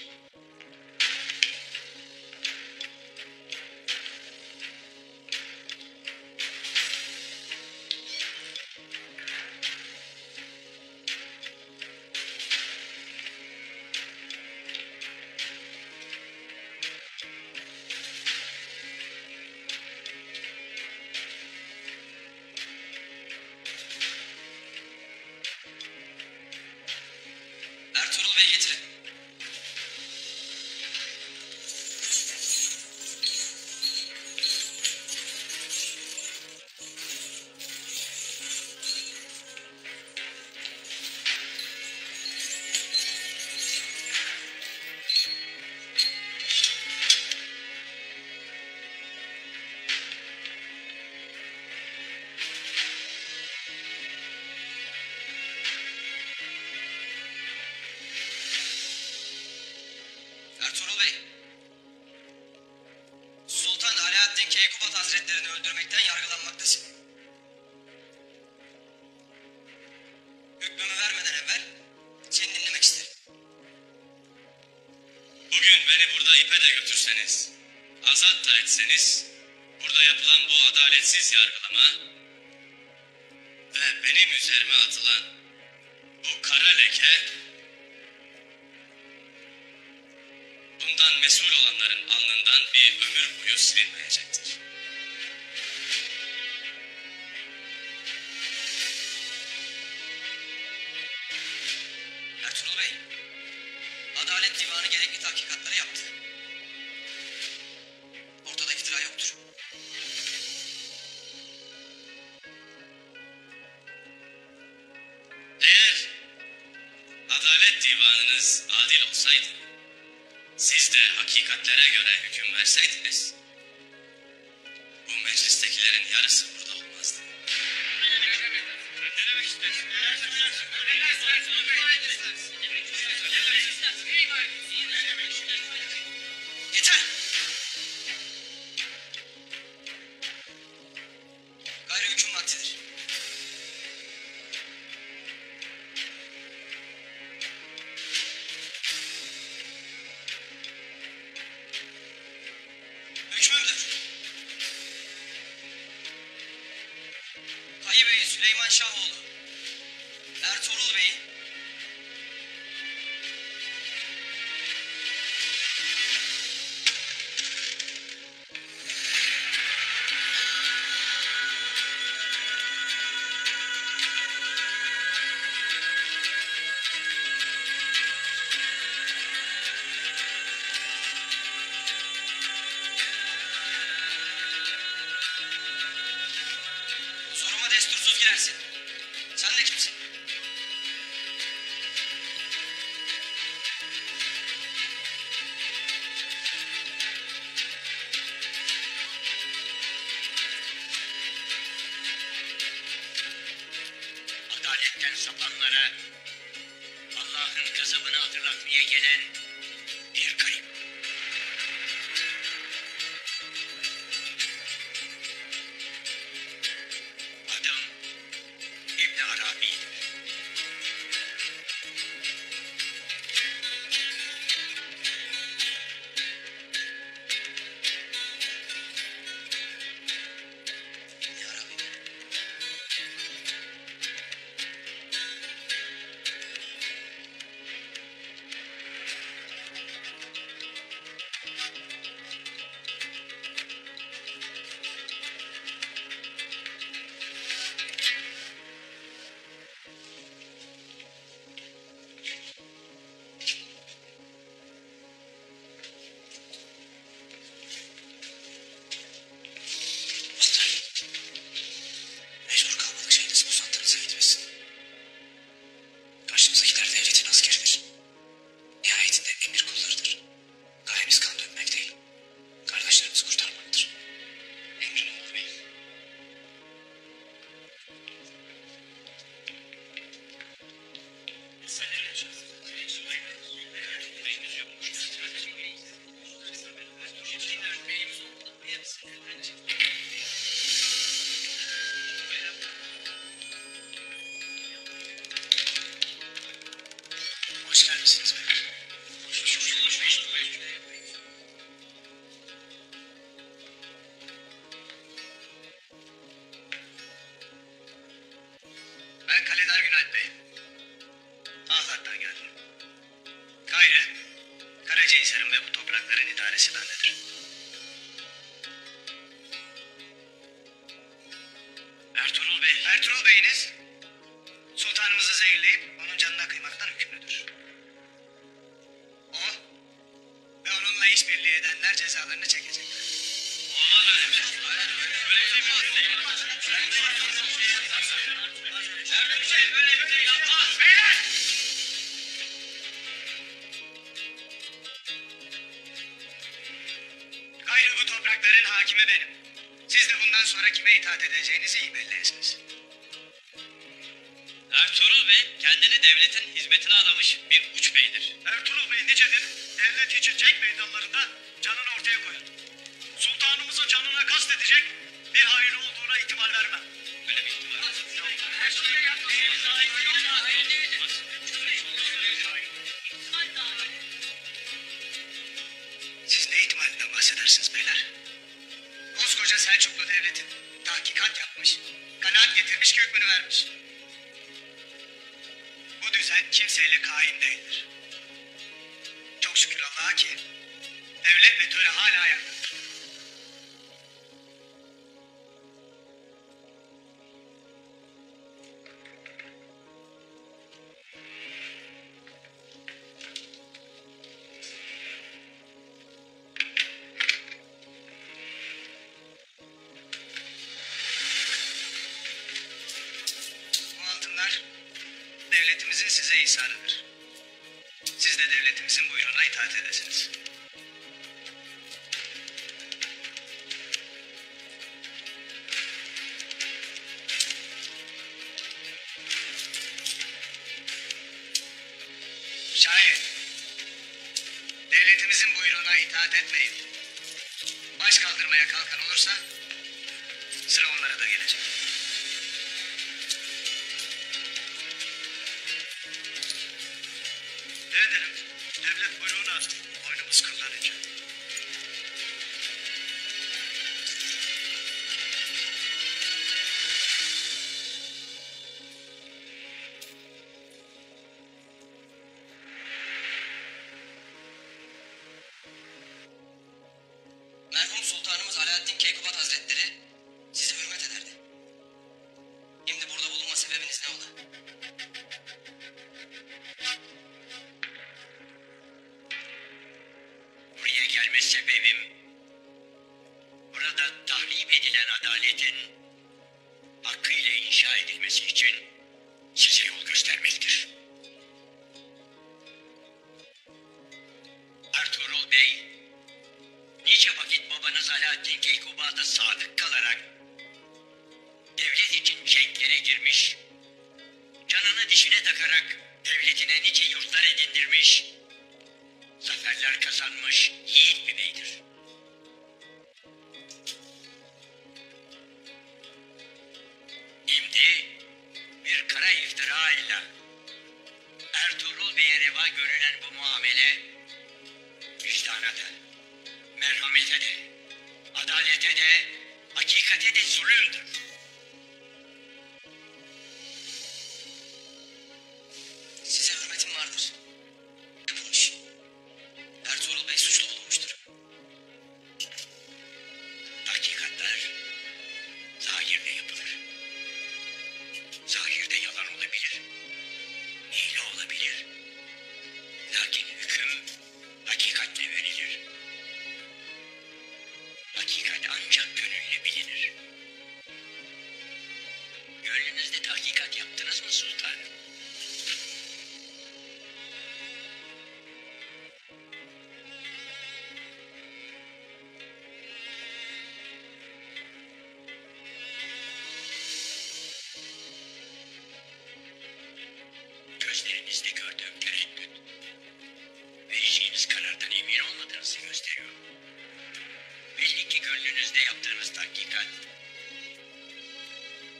Ertuğrul Bey getirin. Ertuğrul Bey. Sultan Alaaddin Keykubat Hazretlerini öldürmekten yargılanmaktasın. Hükmümü vermeden evvel seni dinlemek isterim. Bugün beni burada ipe de götürseniz, azat da etseniz, burada yapılan bu adaletsiz yargılama ve benim üzerime atılan bu kara leke, bundan mesul olanların alnından bir ömür boyu silinmeyecektir. Ertuğrul Bey, Adalet Divanı gerekli tahkikatları yaptı. Ortada iftira yoktur. Eğer Adalet Divanınız adil olsaydı, siz de hakikatlere göre hüküm verseydiniz, bu meclistekilerin yarısı burada olmazdı. Ne demek istiyorsun? Yeter! Gayrı hüküm vaktidir. Hükmümdür. Kayı Bey Süleyman Şahoğlu, Ertuğrul Bey'i huzuruma destursuz girersin. Sen de kimsin? Adaletten sapanlara Allah'ın gazabını hatırlatmaya gelen bir kayıp. Adım İbn Arabi. Ya Rabbi. Ben Kaleder Günalp Bey. Ahlat'tan geldim. Gayrı, Karacahisar'ın ve bu toprakların idaresi bendedir. Ertuğrul Bey'iniz sultanımızı zehirleyip onun canına kıymaktan hükümlüdür. O ve onunla işbirliği edenler cezalarını çekecekler. Olmaz öyle bir şey. Böyle bir şey mi? Böyle bir şey yapmaz. Beyler! Gayrı bu toprakların hakimi benim. Siz de bundan sonra kime itaat edeceğinizi iyi belleyesiniz. Ertuğrul Bey kendini devletin hizmetine adamış bir uç beydir. Ertuğrul Bey nicedir, devlet için cenk meydanlarında canını ortaya koyar. Sultanımızın canına kastedecek bir hain olduğuna ihtimal vermem. Böyle bir ihtimal var. Siz ne ihtimalinden bahsedersiniz beyler? Koskoca Selçuklu devletin tahkikat yapmış, kanaat getirmiş ki hükmünü vermiş. Bu düzen kimseyle kaim değildir. Çok şükür Allah'a ki devlet ve töre hala ayakta. Bu altınlar devletimizin size ihsanıdır. Siz de devletimizin buyruğuna itaat edesiniz. Şayet devletimizin buyruğuna itaat etmeyip baş kaldırmaya kalkan olursa sıra onlara da gelecek. Ne edelim? Devlet buyruğuna boynumuz kıllanınca. Merhum Sultanımız Alaaddin Keykubat Hazretleri size hürmet ederdi. Şimdi burada bulunma sebebiniz ne ola? Buraya gelme sebebim, burada tahrip edilen adaletin hakkıyla inşa edilmesi için size yol göstermektir. Ertuğrul Bey, nice vakit babanız Alaaddin Keykubat'a sadık kalarak devlet için cenklere girmiş, canını dişine takarak devletine nice yurtlar edindirmiş, zaferler kazanmış yiğit bir beydir. Şimdi bir kara iftira ile Ertuğrul Bey'e reva görülen bu muamele vicdana da, merhamete de, adalete de, hakikate de zulümdür. Size hürmetim vardır. Yapılmış. Ertuğrul Bey suçlu bulunmuştur. Hakikatler zahirde yapılır. Zahirde yalan olabilir, hile olabilir. Lakin hüküm hakikatle verilir. Hakikat ancak gönülle bilinir. Gönlünüzde tahkikat yaptınız mı sultanım? Gözlerinizde gördüğüm tereddüt, vereceğiniz karardan emin olmadığınızı gösteriyor. Belli ki gönlünüzde yaptığınız tahkikat,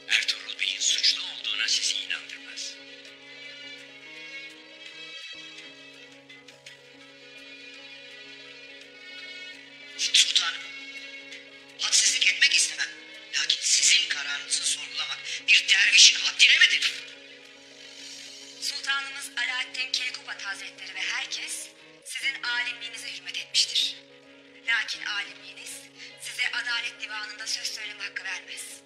Ertuğrul Bey'in suçlu olduğuna sizi inandırmaz. Sultanım, hadsizlik etmek istemem. Lakin sizin kararınızı sorgulamak bir dervişin haddine midir? Sultanımız Alaaddin Keykubat Hazretleri ve herkes sizin alimliğinize hürmet etmiştir. Lakin alimliğiniz size adalet divanında söz söyleme hakkı vermez.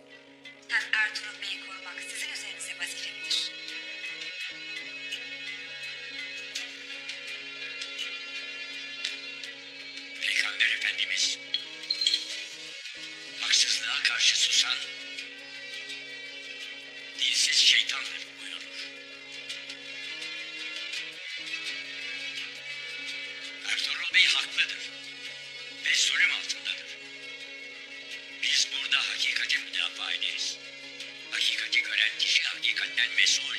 Hem Ertuğrul Bey'i korumak sizin üzerinize vazifedir. Peygamber Efendimiz haksızlığa karşı susan dilsiz şeytandır buyurur. Ertuğrul Bey haklıdır ve zulüm altındadır. Biz burada hakikati müdafaa ederiz. Hakikati gören kişi hakikatten mesul.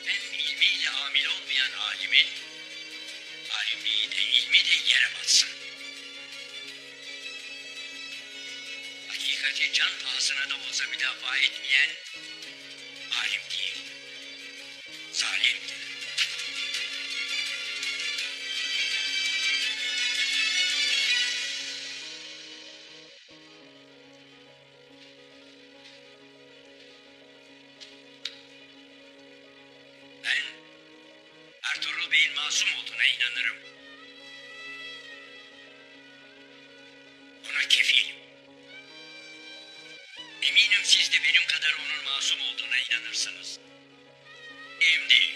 Hem ilmiyle amil olmayan alimin, alimliği de ilmi de yere batsın. Hakikati can pahasına da olsa müdafaa etmeyen alim değil, zalimdir. Ben Ertuğrul Bey'in masum olduğuna inanırım. Ona kefilim. Eminim siz de benim kadar onun masum olduğuna inanırsınız. Şimdi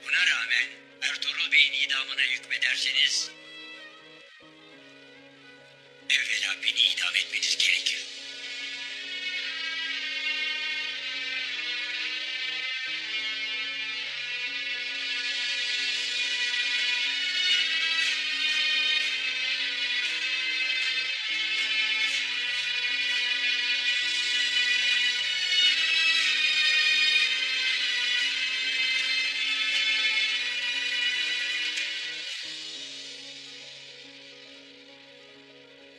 buna rağmen Ertuğrul Bey'in idamına hükmederseniz evvela beni idam etmeniz gerekir.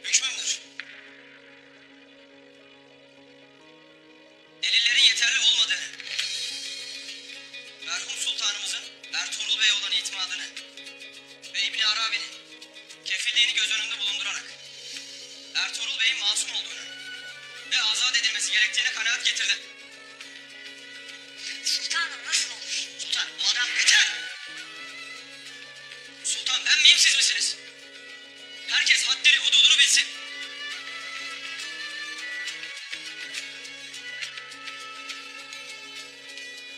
Hükmümdür. Delillerin yeterli olmadığını, merhum sultanımızın Ertuğrul Bey'e olan itimadını ve İbni Arabi'nin kefilliğini göz önünde bulundurarak Ertuğrul Bey'in masum olduğunu ve azat edilmesi gerektiğine kanaat getirdim. Sultanım nasıl olur? Sultan, bu adam yeter! Sultan ben miyim, siz misiniz? Herkes haddini hududunu bilsin.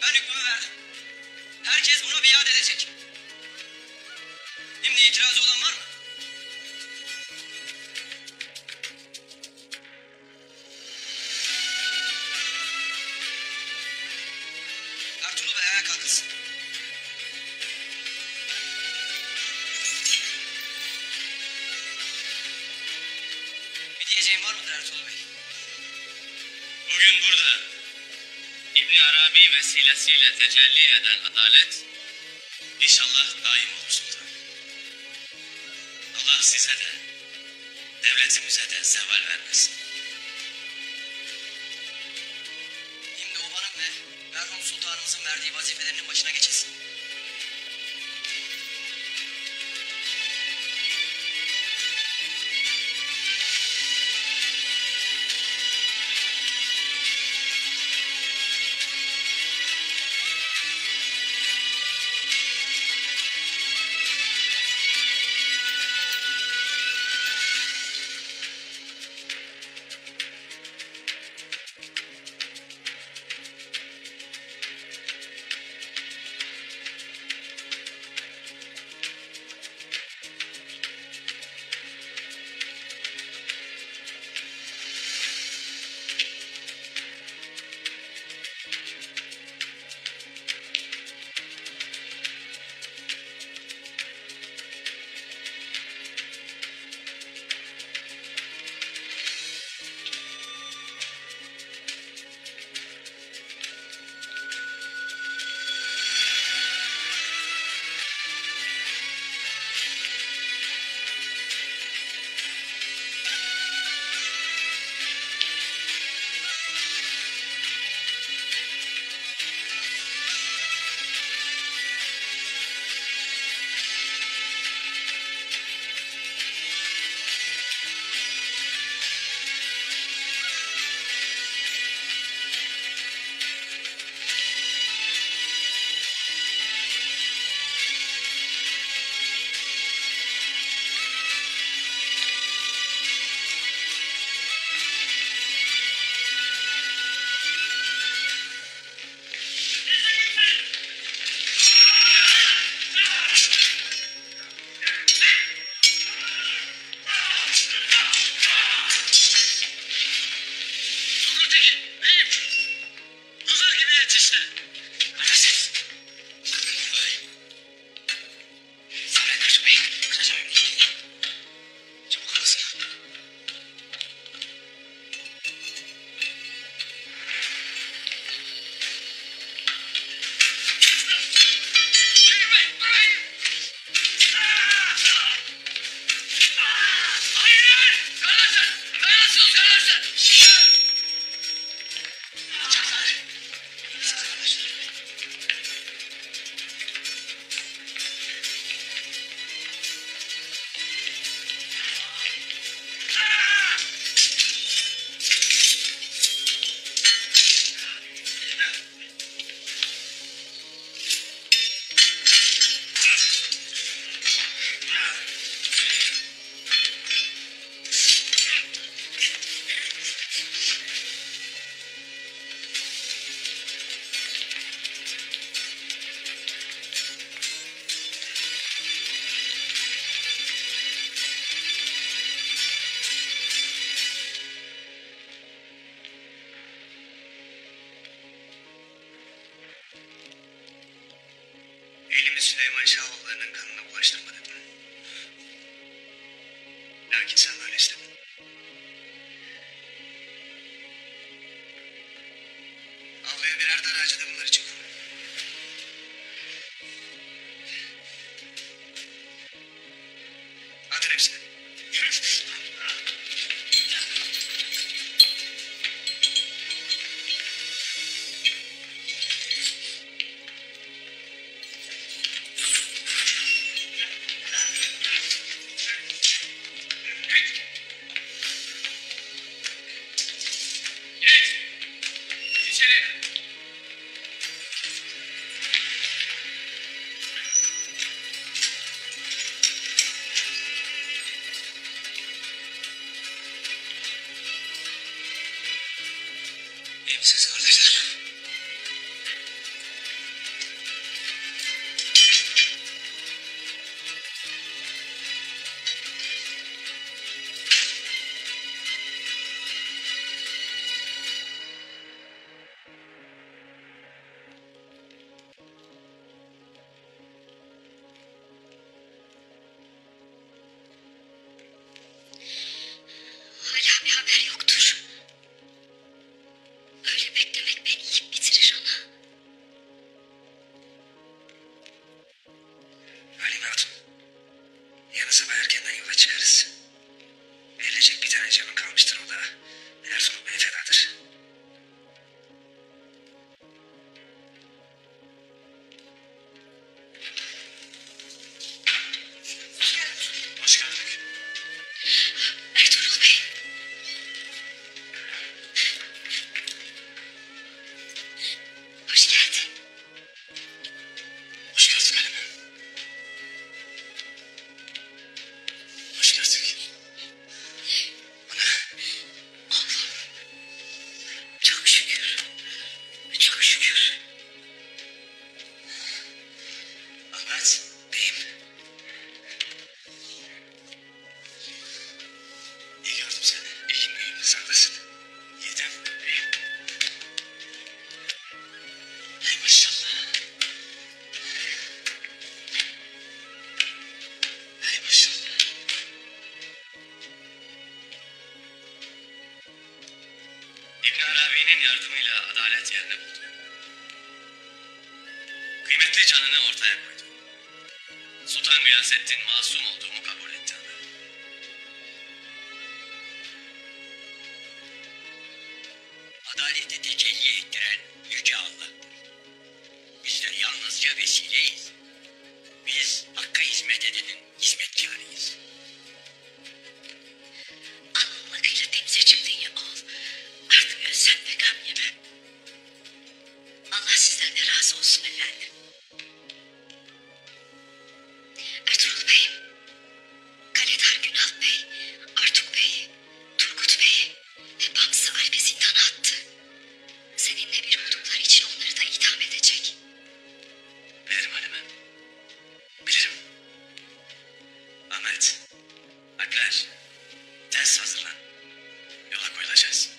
Ben hükmümü verdim. Herkes buna biat edecek. Şimdi itirazı olan var mı? Ertuğrul Bey ayağa kalkılsın. Bir diyeceğim var mıdır Ertuğrul Bey? Bugün burada İbni Arabi vesilesiyle tecelli eden adalet inşallah daim olur sultan. Allah size de devletimize de zeval vermesin. Şimdi obanın ve merhum sultanımızın verdiği vazifelerinin başına geçesin. Süleyman Şahoğulları'nın kanına bulaştırma dedim. Lakin sen böyle istedin. Avluya birer dar ağacı da bunlar için kur. Atın hepsini. Geç. İçeri. İyi misiniz kardeşler? Hala bir haber yoktur. Öyle beklemek beni yiyip bitirir ana. Halime Hatun. Yarın sabah erkenden yola çıkarız. Verilecek bir tane canım kalmıştır, o da Ertuğrul Bey fedadır. Hoş gördük. Ertuğrul Bey. Hoş geldin. Hoş gördük Halime. Hoş gördük. Çok şükür. Çok şükür. Ahmet, beyim. İyi gördüm seni. İyiyim, iyiyim. Sen nasılsın? Yedim. İyiyim. Ey maşallah. Ey maşallah. İbn Arabi'nin yardımıyla adalet yerini buldu. Kıymetli canını ortaya koydu. Sultan Gıyasettin masum olduğumu kabul etti ana. Adaleti tecelli ettiren Yüce Allah'tır. Bizler yalnızca vesileyiz. Biz Hakk'a hizmet edenin hizmetkarıyız. Alnımla kıyla denize çıktın ya oğul. Artık ölsem de gam yemem. Allah sizden de razı olsun efendim. Ertuğrul Bey, Kaledar Günal Bey, Artuk Bey, Turgut Bey ve Bamsı Alp'i zindana attı. Seninle bir oldukları için onları da idam edecek. Bilirim Halime. Bilirim. Ahmet, Alper, ders hazırlan. Yola koyulacağız.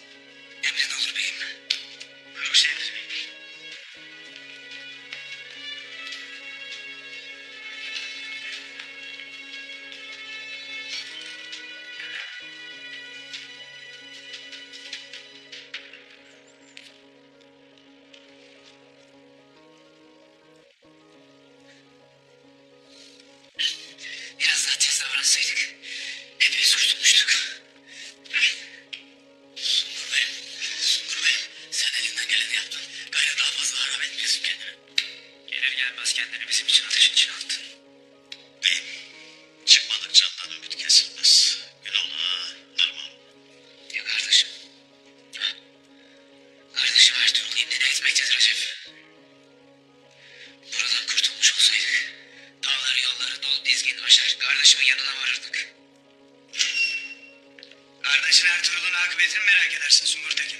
Emrin olur beyim. Buyur Hüseyin Bey. Biraz daha tez davransaydık hepimiz kurtulmuştuk. Sungur Bey, sen elinden geleni yaptın. Gayrı daha fazla harap etmiyorsun kendini. Gelir gelmez kendini bizim için ateşin içine attın. Beyim, çıkmadık candan ümit kesilmez. Gün ona darman. Ya kardeşim? Kardeşim Ertuğrul imdine etmektedir Recep. Buradan kurtulmuş olsaydık dağları yolları dolu dizgin aşar kardeşimin yanına varırdık. Kardeşin Ertuğrul'un akıbetini merak edersin Sungur Tekin.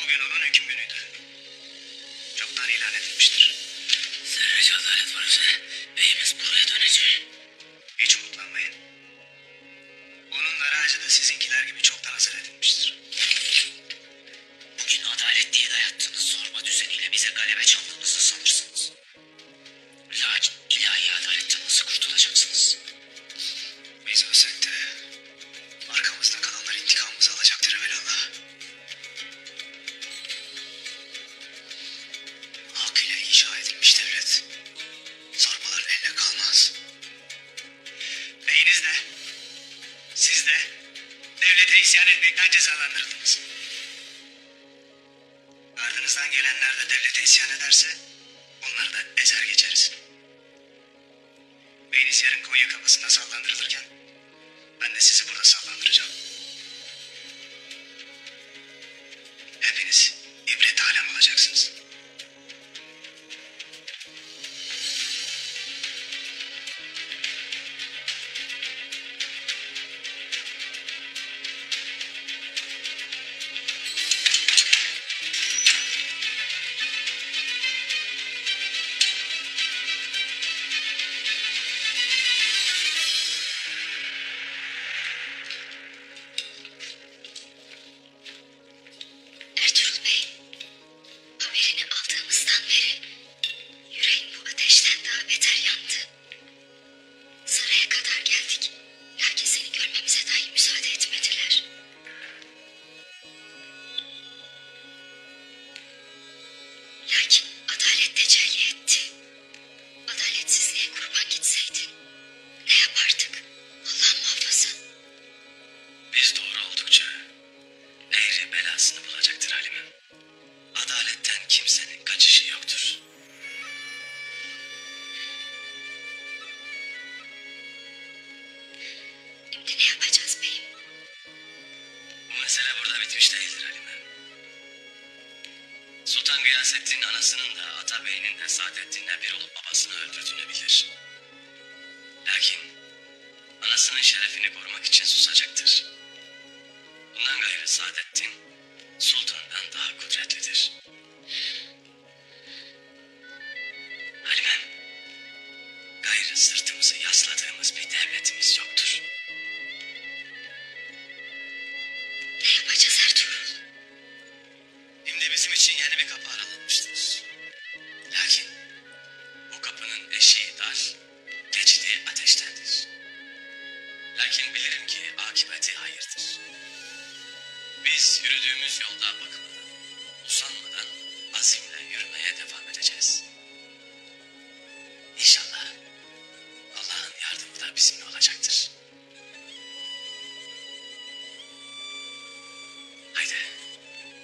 Bugün onun hüküm günüydü. Çoktan ilan edilmiştir. Zerrece adalet varsa beyimiz buraya dönecek. Hiç umutlanmayın. Onun daracı da sizinkiler gibi çoktan hazır edilmiştir. gerçekten cezalandırıldınız. Ardınızdan gelenler de devlete isyan ederse onları da ezer geçeriz. Beyiniz yarın Konya kapısında sallandırılırken ben de sizi burada sallandıracağım. Hepiniz ibret alem olacaksınız. Ertuğrul Bey, haberini aldığımızdan beri yüreğim bu ateşten daha beter yandı. Saraya kadar geldik. Lakin seni görmemize dahi müsaade etmediler. Lakin adalet tecelli etti. Adaletsizliğe kurban gitseydin ne yapardık? Allah muhafaza. Biz doğru oldukça eğri belasını bulacaktır Halime. Adaletten kimsenin kaçışı yoktur. Şimdi ne yapacağız beyim? Bu mesele burada bitmiş değildir Halime. Sultan Gıyasettin anasının da Atabey'inin de Saadettin'le bir olup babasını öldürdüğünü bilir. Lakin anasının şerefini korumak için susacaktır. Bundan gayrı Saadettin sultandan daha kudretlidir. Halimem, gayrı sırtımızı yasladığımız bir devletimiz yoktur. Ne yapacağız Ertuğrul? Şimdi bizim için yeni bir kapı aralanmıştır. Lakin bu kapının eşiği dar, geçidi ateştendir. Lakin bilirim ki akıbeti hayırdır. Biz yürüdüğümüz yolda bakmadan, usanmadan azimle yürümeye devam edeceğiz. İnşallah Allah'ın yardımı da bizimle olacaktır. Haydi,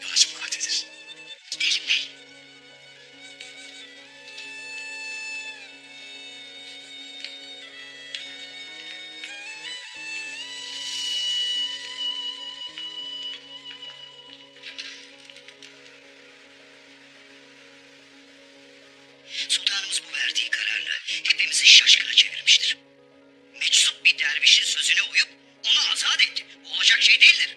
yola çıkma vaktidir. Gidelim bey. Sultanımız bu verdiği kararla hepimizi şaşkına çevirmiştir. Meczup bir dervişin sözüne uyup onu azat etti. Bu olacak şey değildir.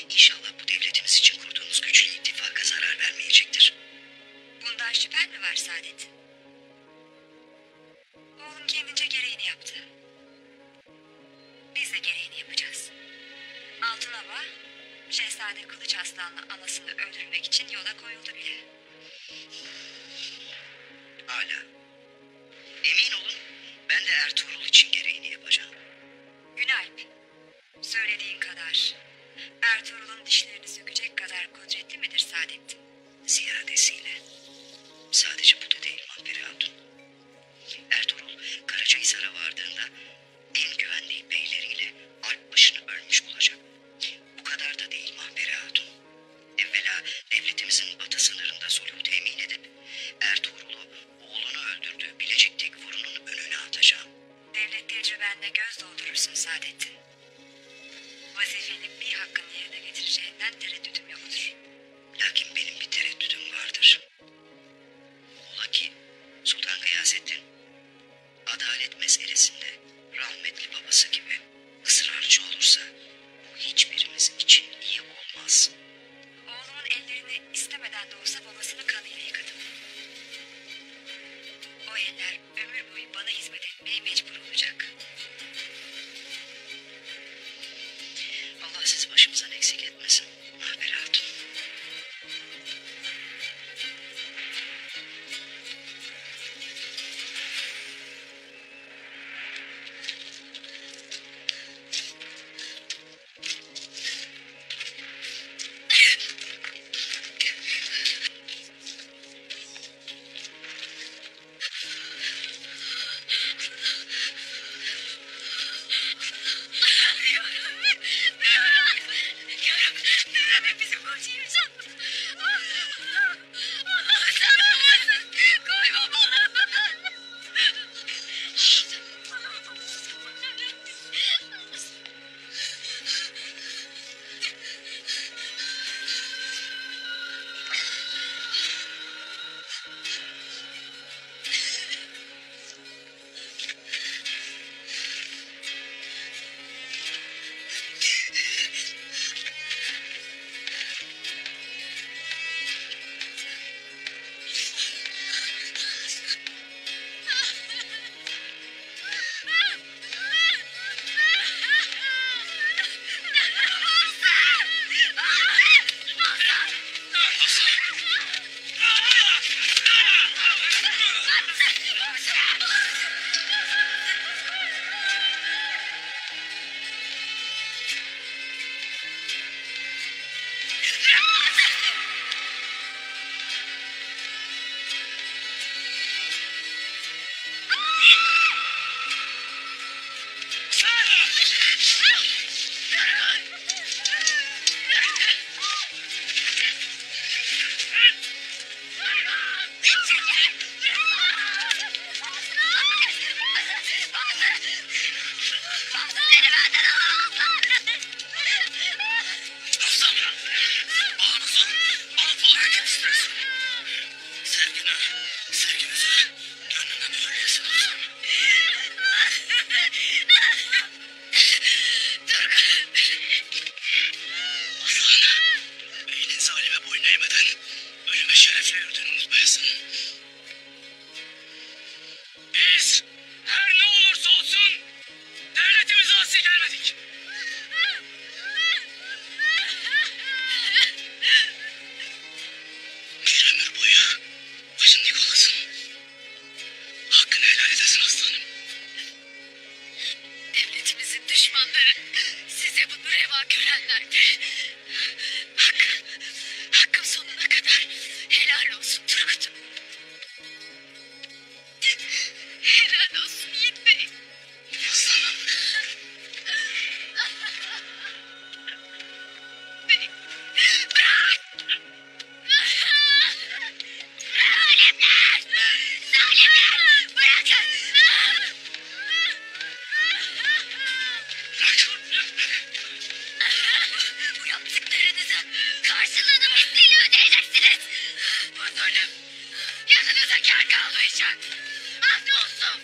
İnşallah bu devletimiz için kurduğumuz güçlü ittifaka zarar vermeyecektir. Bundan şüphen mi var Saadet? Oğlum kendince gereğini yaptı. Biz de gereğini yapacağız. Altın Ava, Şehzade Kılıç Aslan'la anasını öldürmek için yola koyuldu bile. Hala. Emin olun ben de Ertuğrul için gereğini yapacağım. Günalp, söylediğin kadar Ertuğrul'un dişlerini sökecek kadar kudretli midir Saadettin? Ziyadesiyle. Sadece bu da değil Mahperi Hatun. Ertuğrul Karacahisar'a vardığında en güvendiği beyleriyle alp başını ölmüş olacak. Bu kadar da değil Mahperi Hatun. Evvela devletimizin batı sınırında sulhu temin edip Ertuğrul'u oğlunu öldürdüğü Bilecik Tekfuru'nun önüne atacağım. Devlet tecrübenle göz doldurursun Saadettin. Vazifenin bir hakkın yerine getireceğinden tereddütüm yoktur. Lakin benim bir tereddütüm vardır. Ola ki Sultan Gıyasettin adalet meselesinde rahmetli babası gibi ısrarcı olursa bu hiçbirimiz için iyi olmaz. Oğlumun ellerini istemeden de olsa babasının kanıyla yıkadım. O eller ömür boyu bana hizmet etmeye mecbur olacak. Allah sizi başımızdan eksik etmesin Mahperi Hatun. Helal olsun Yiğit Bey. Bey, bırak! Zalimler! Zalimler! Bırakın! Bu yaptıklarınızı karşılığını misliyle ödeyeceksiniz. Bu zulüm yanınıza kâr kalmayacak. Affolsun.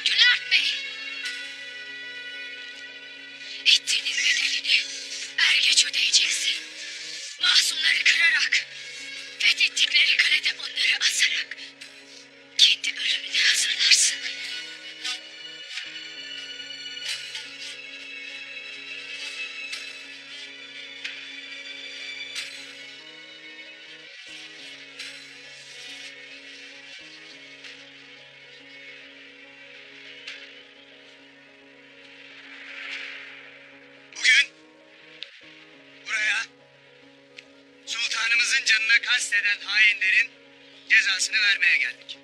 Cömert Bey. Ettiğinin bedelini er geç ödeyeceksin. Mahsumları kırarak, fethettikleri kalede onları asarak kendi ölümüne hazırlarsın. Bugün buraya sultanımızın canına kasteden hainlerin cezasını vermeye geldik.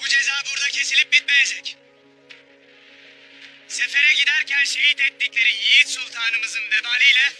Bu ceza burada kesilip bitmeyecek. Sefere giderken şehit ettikleri Yiğit Sultanımızın vebaliyle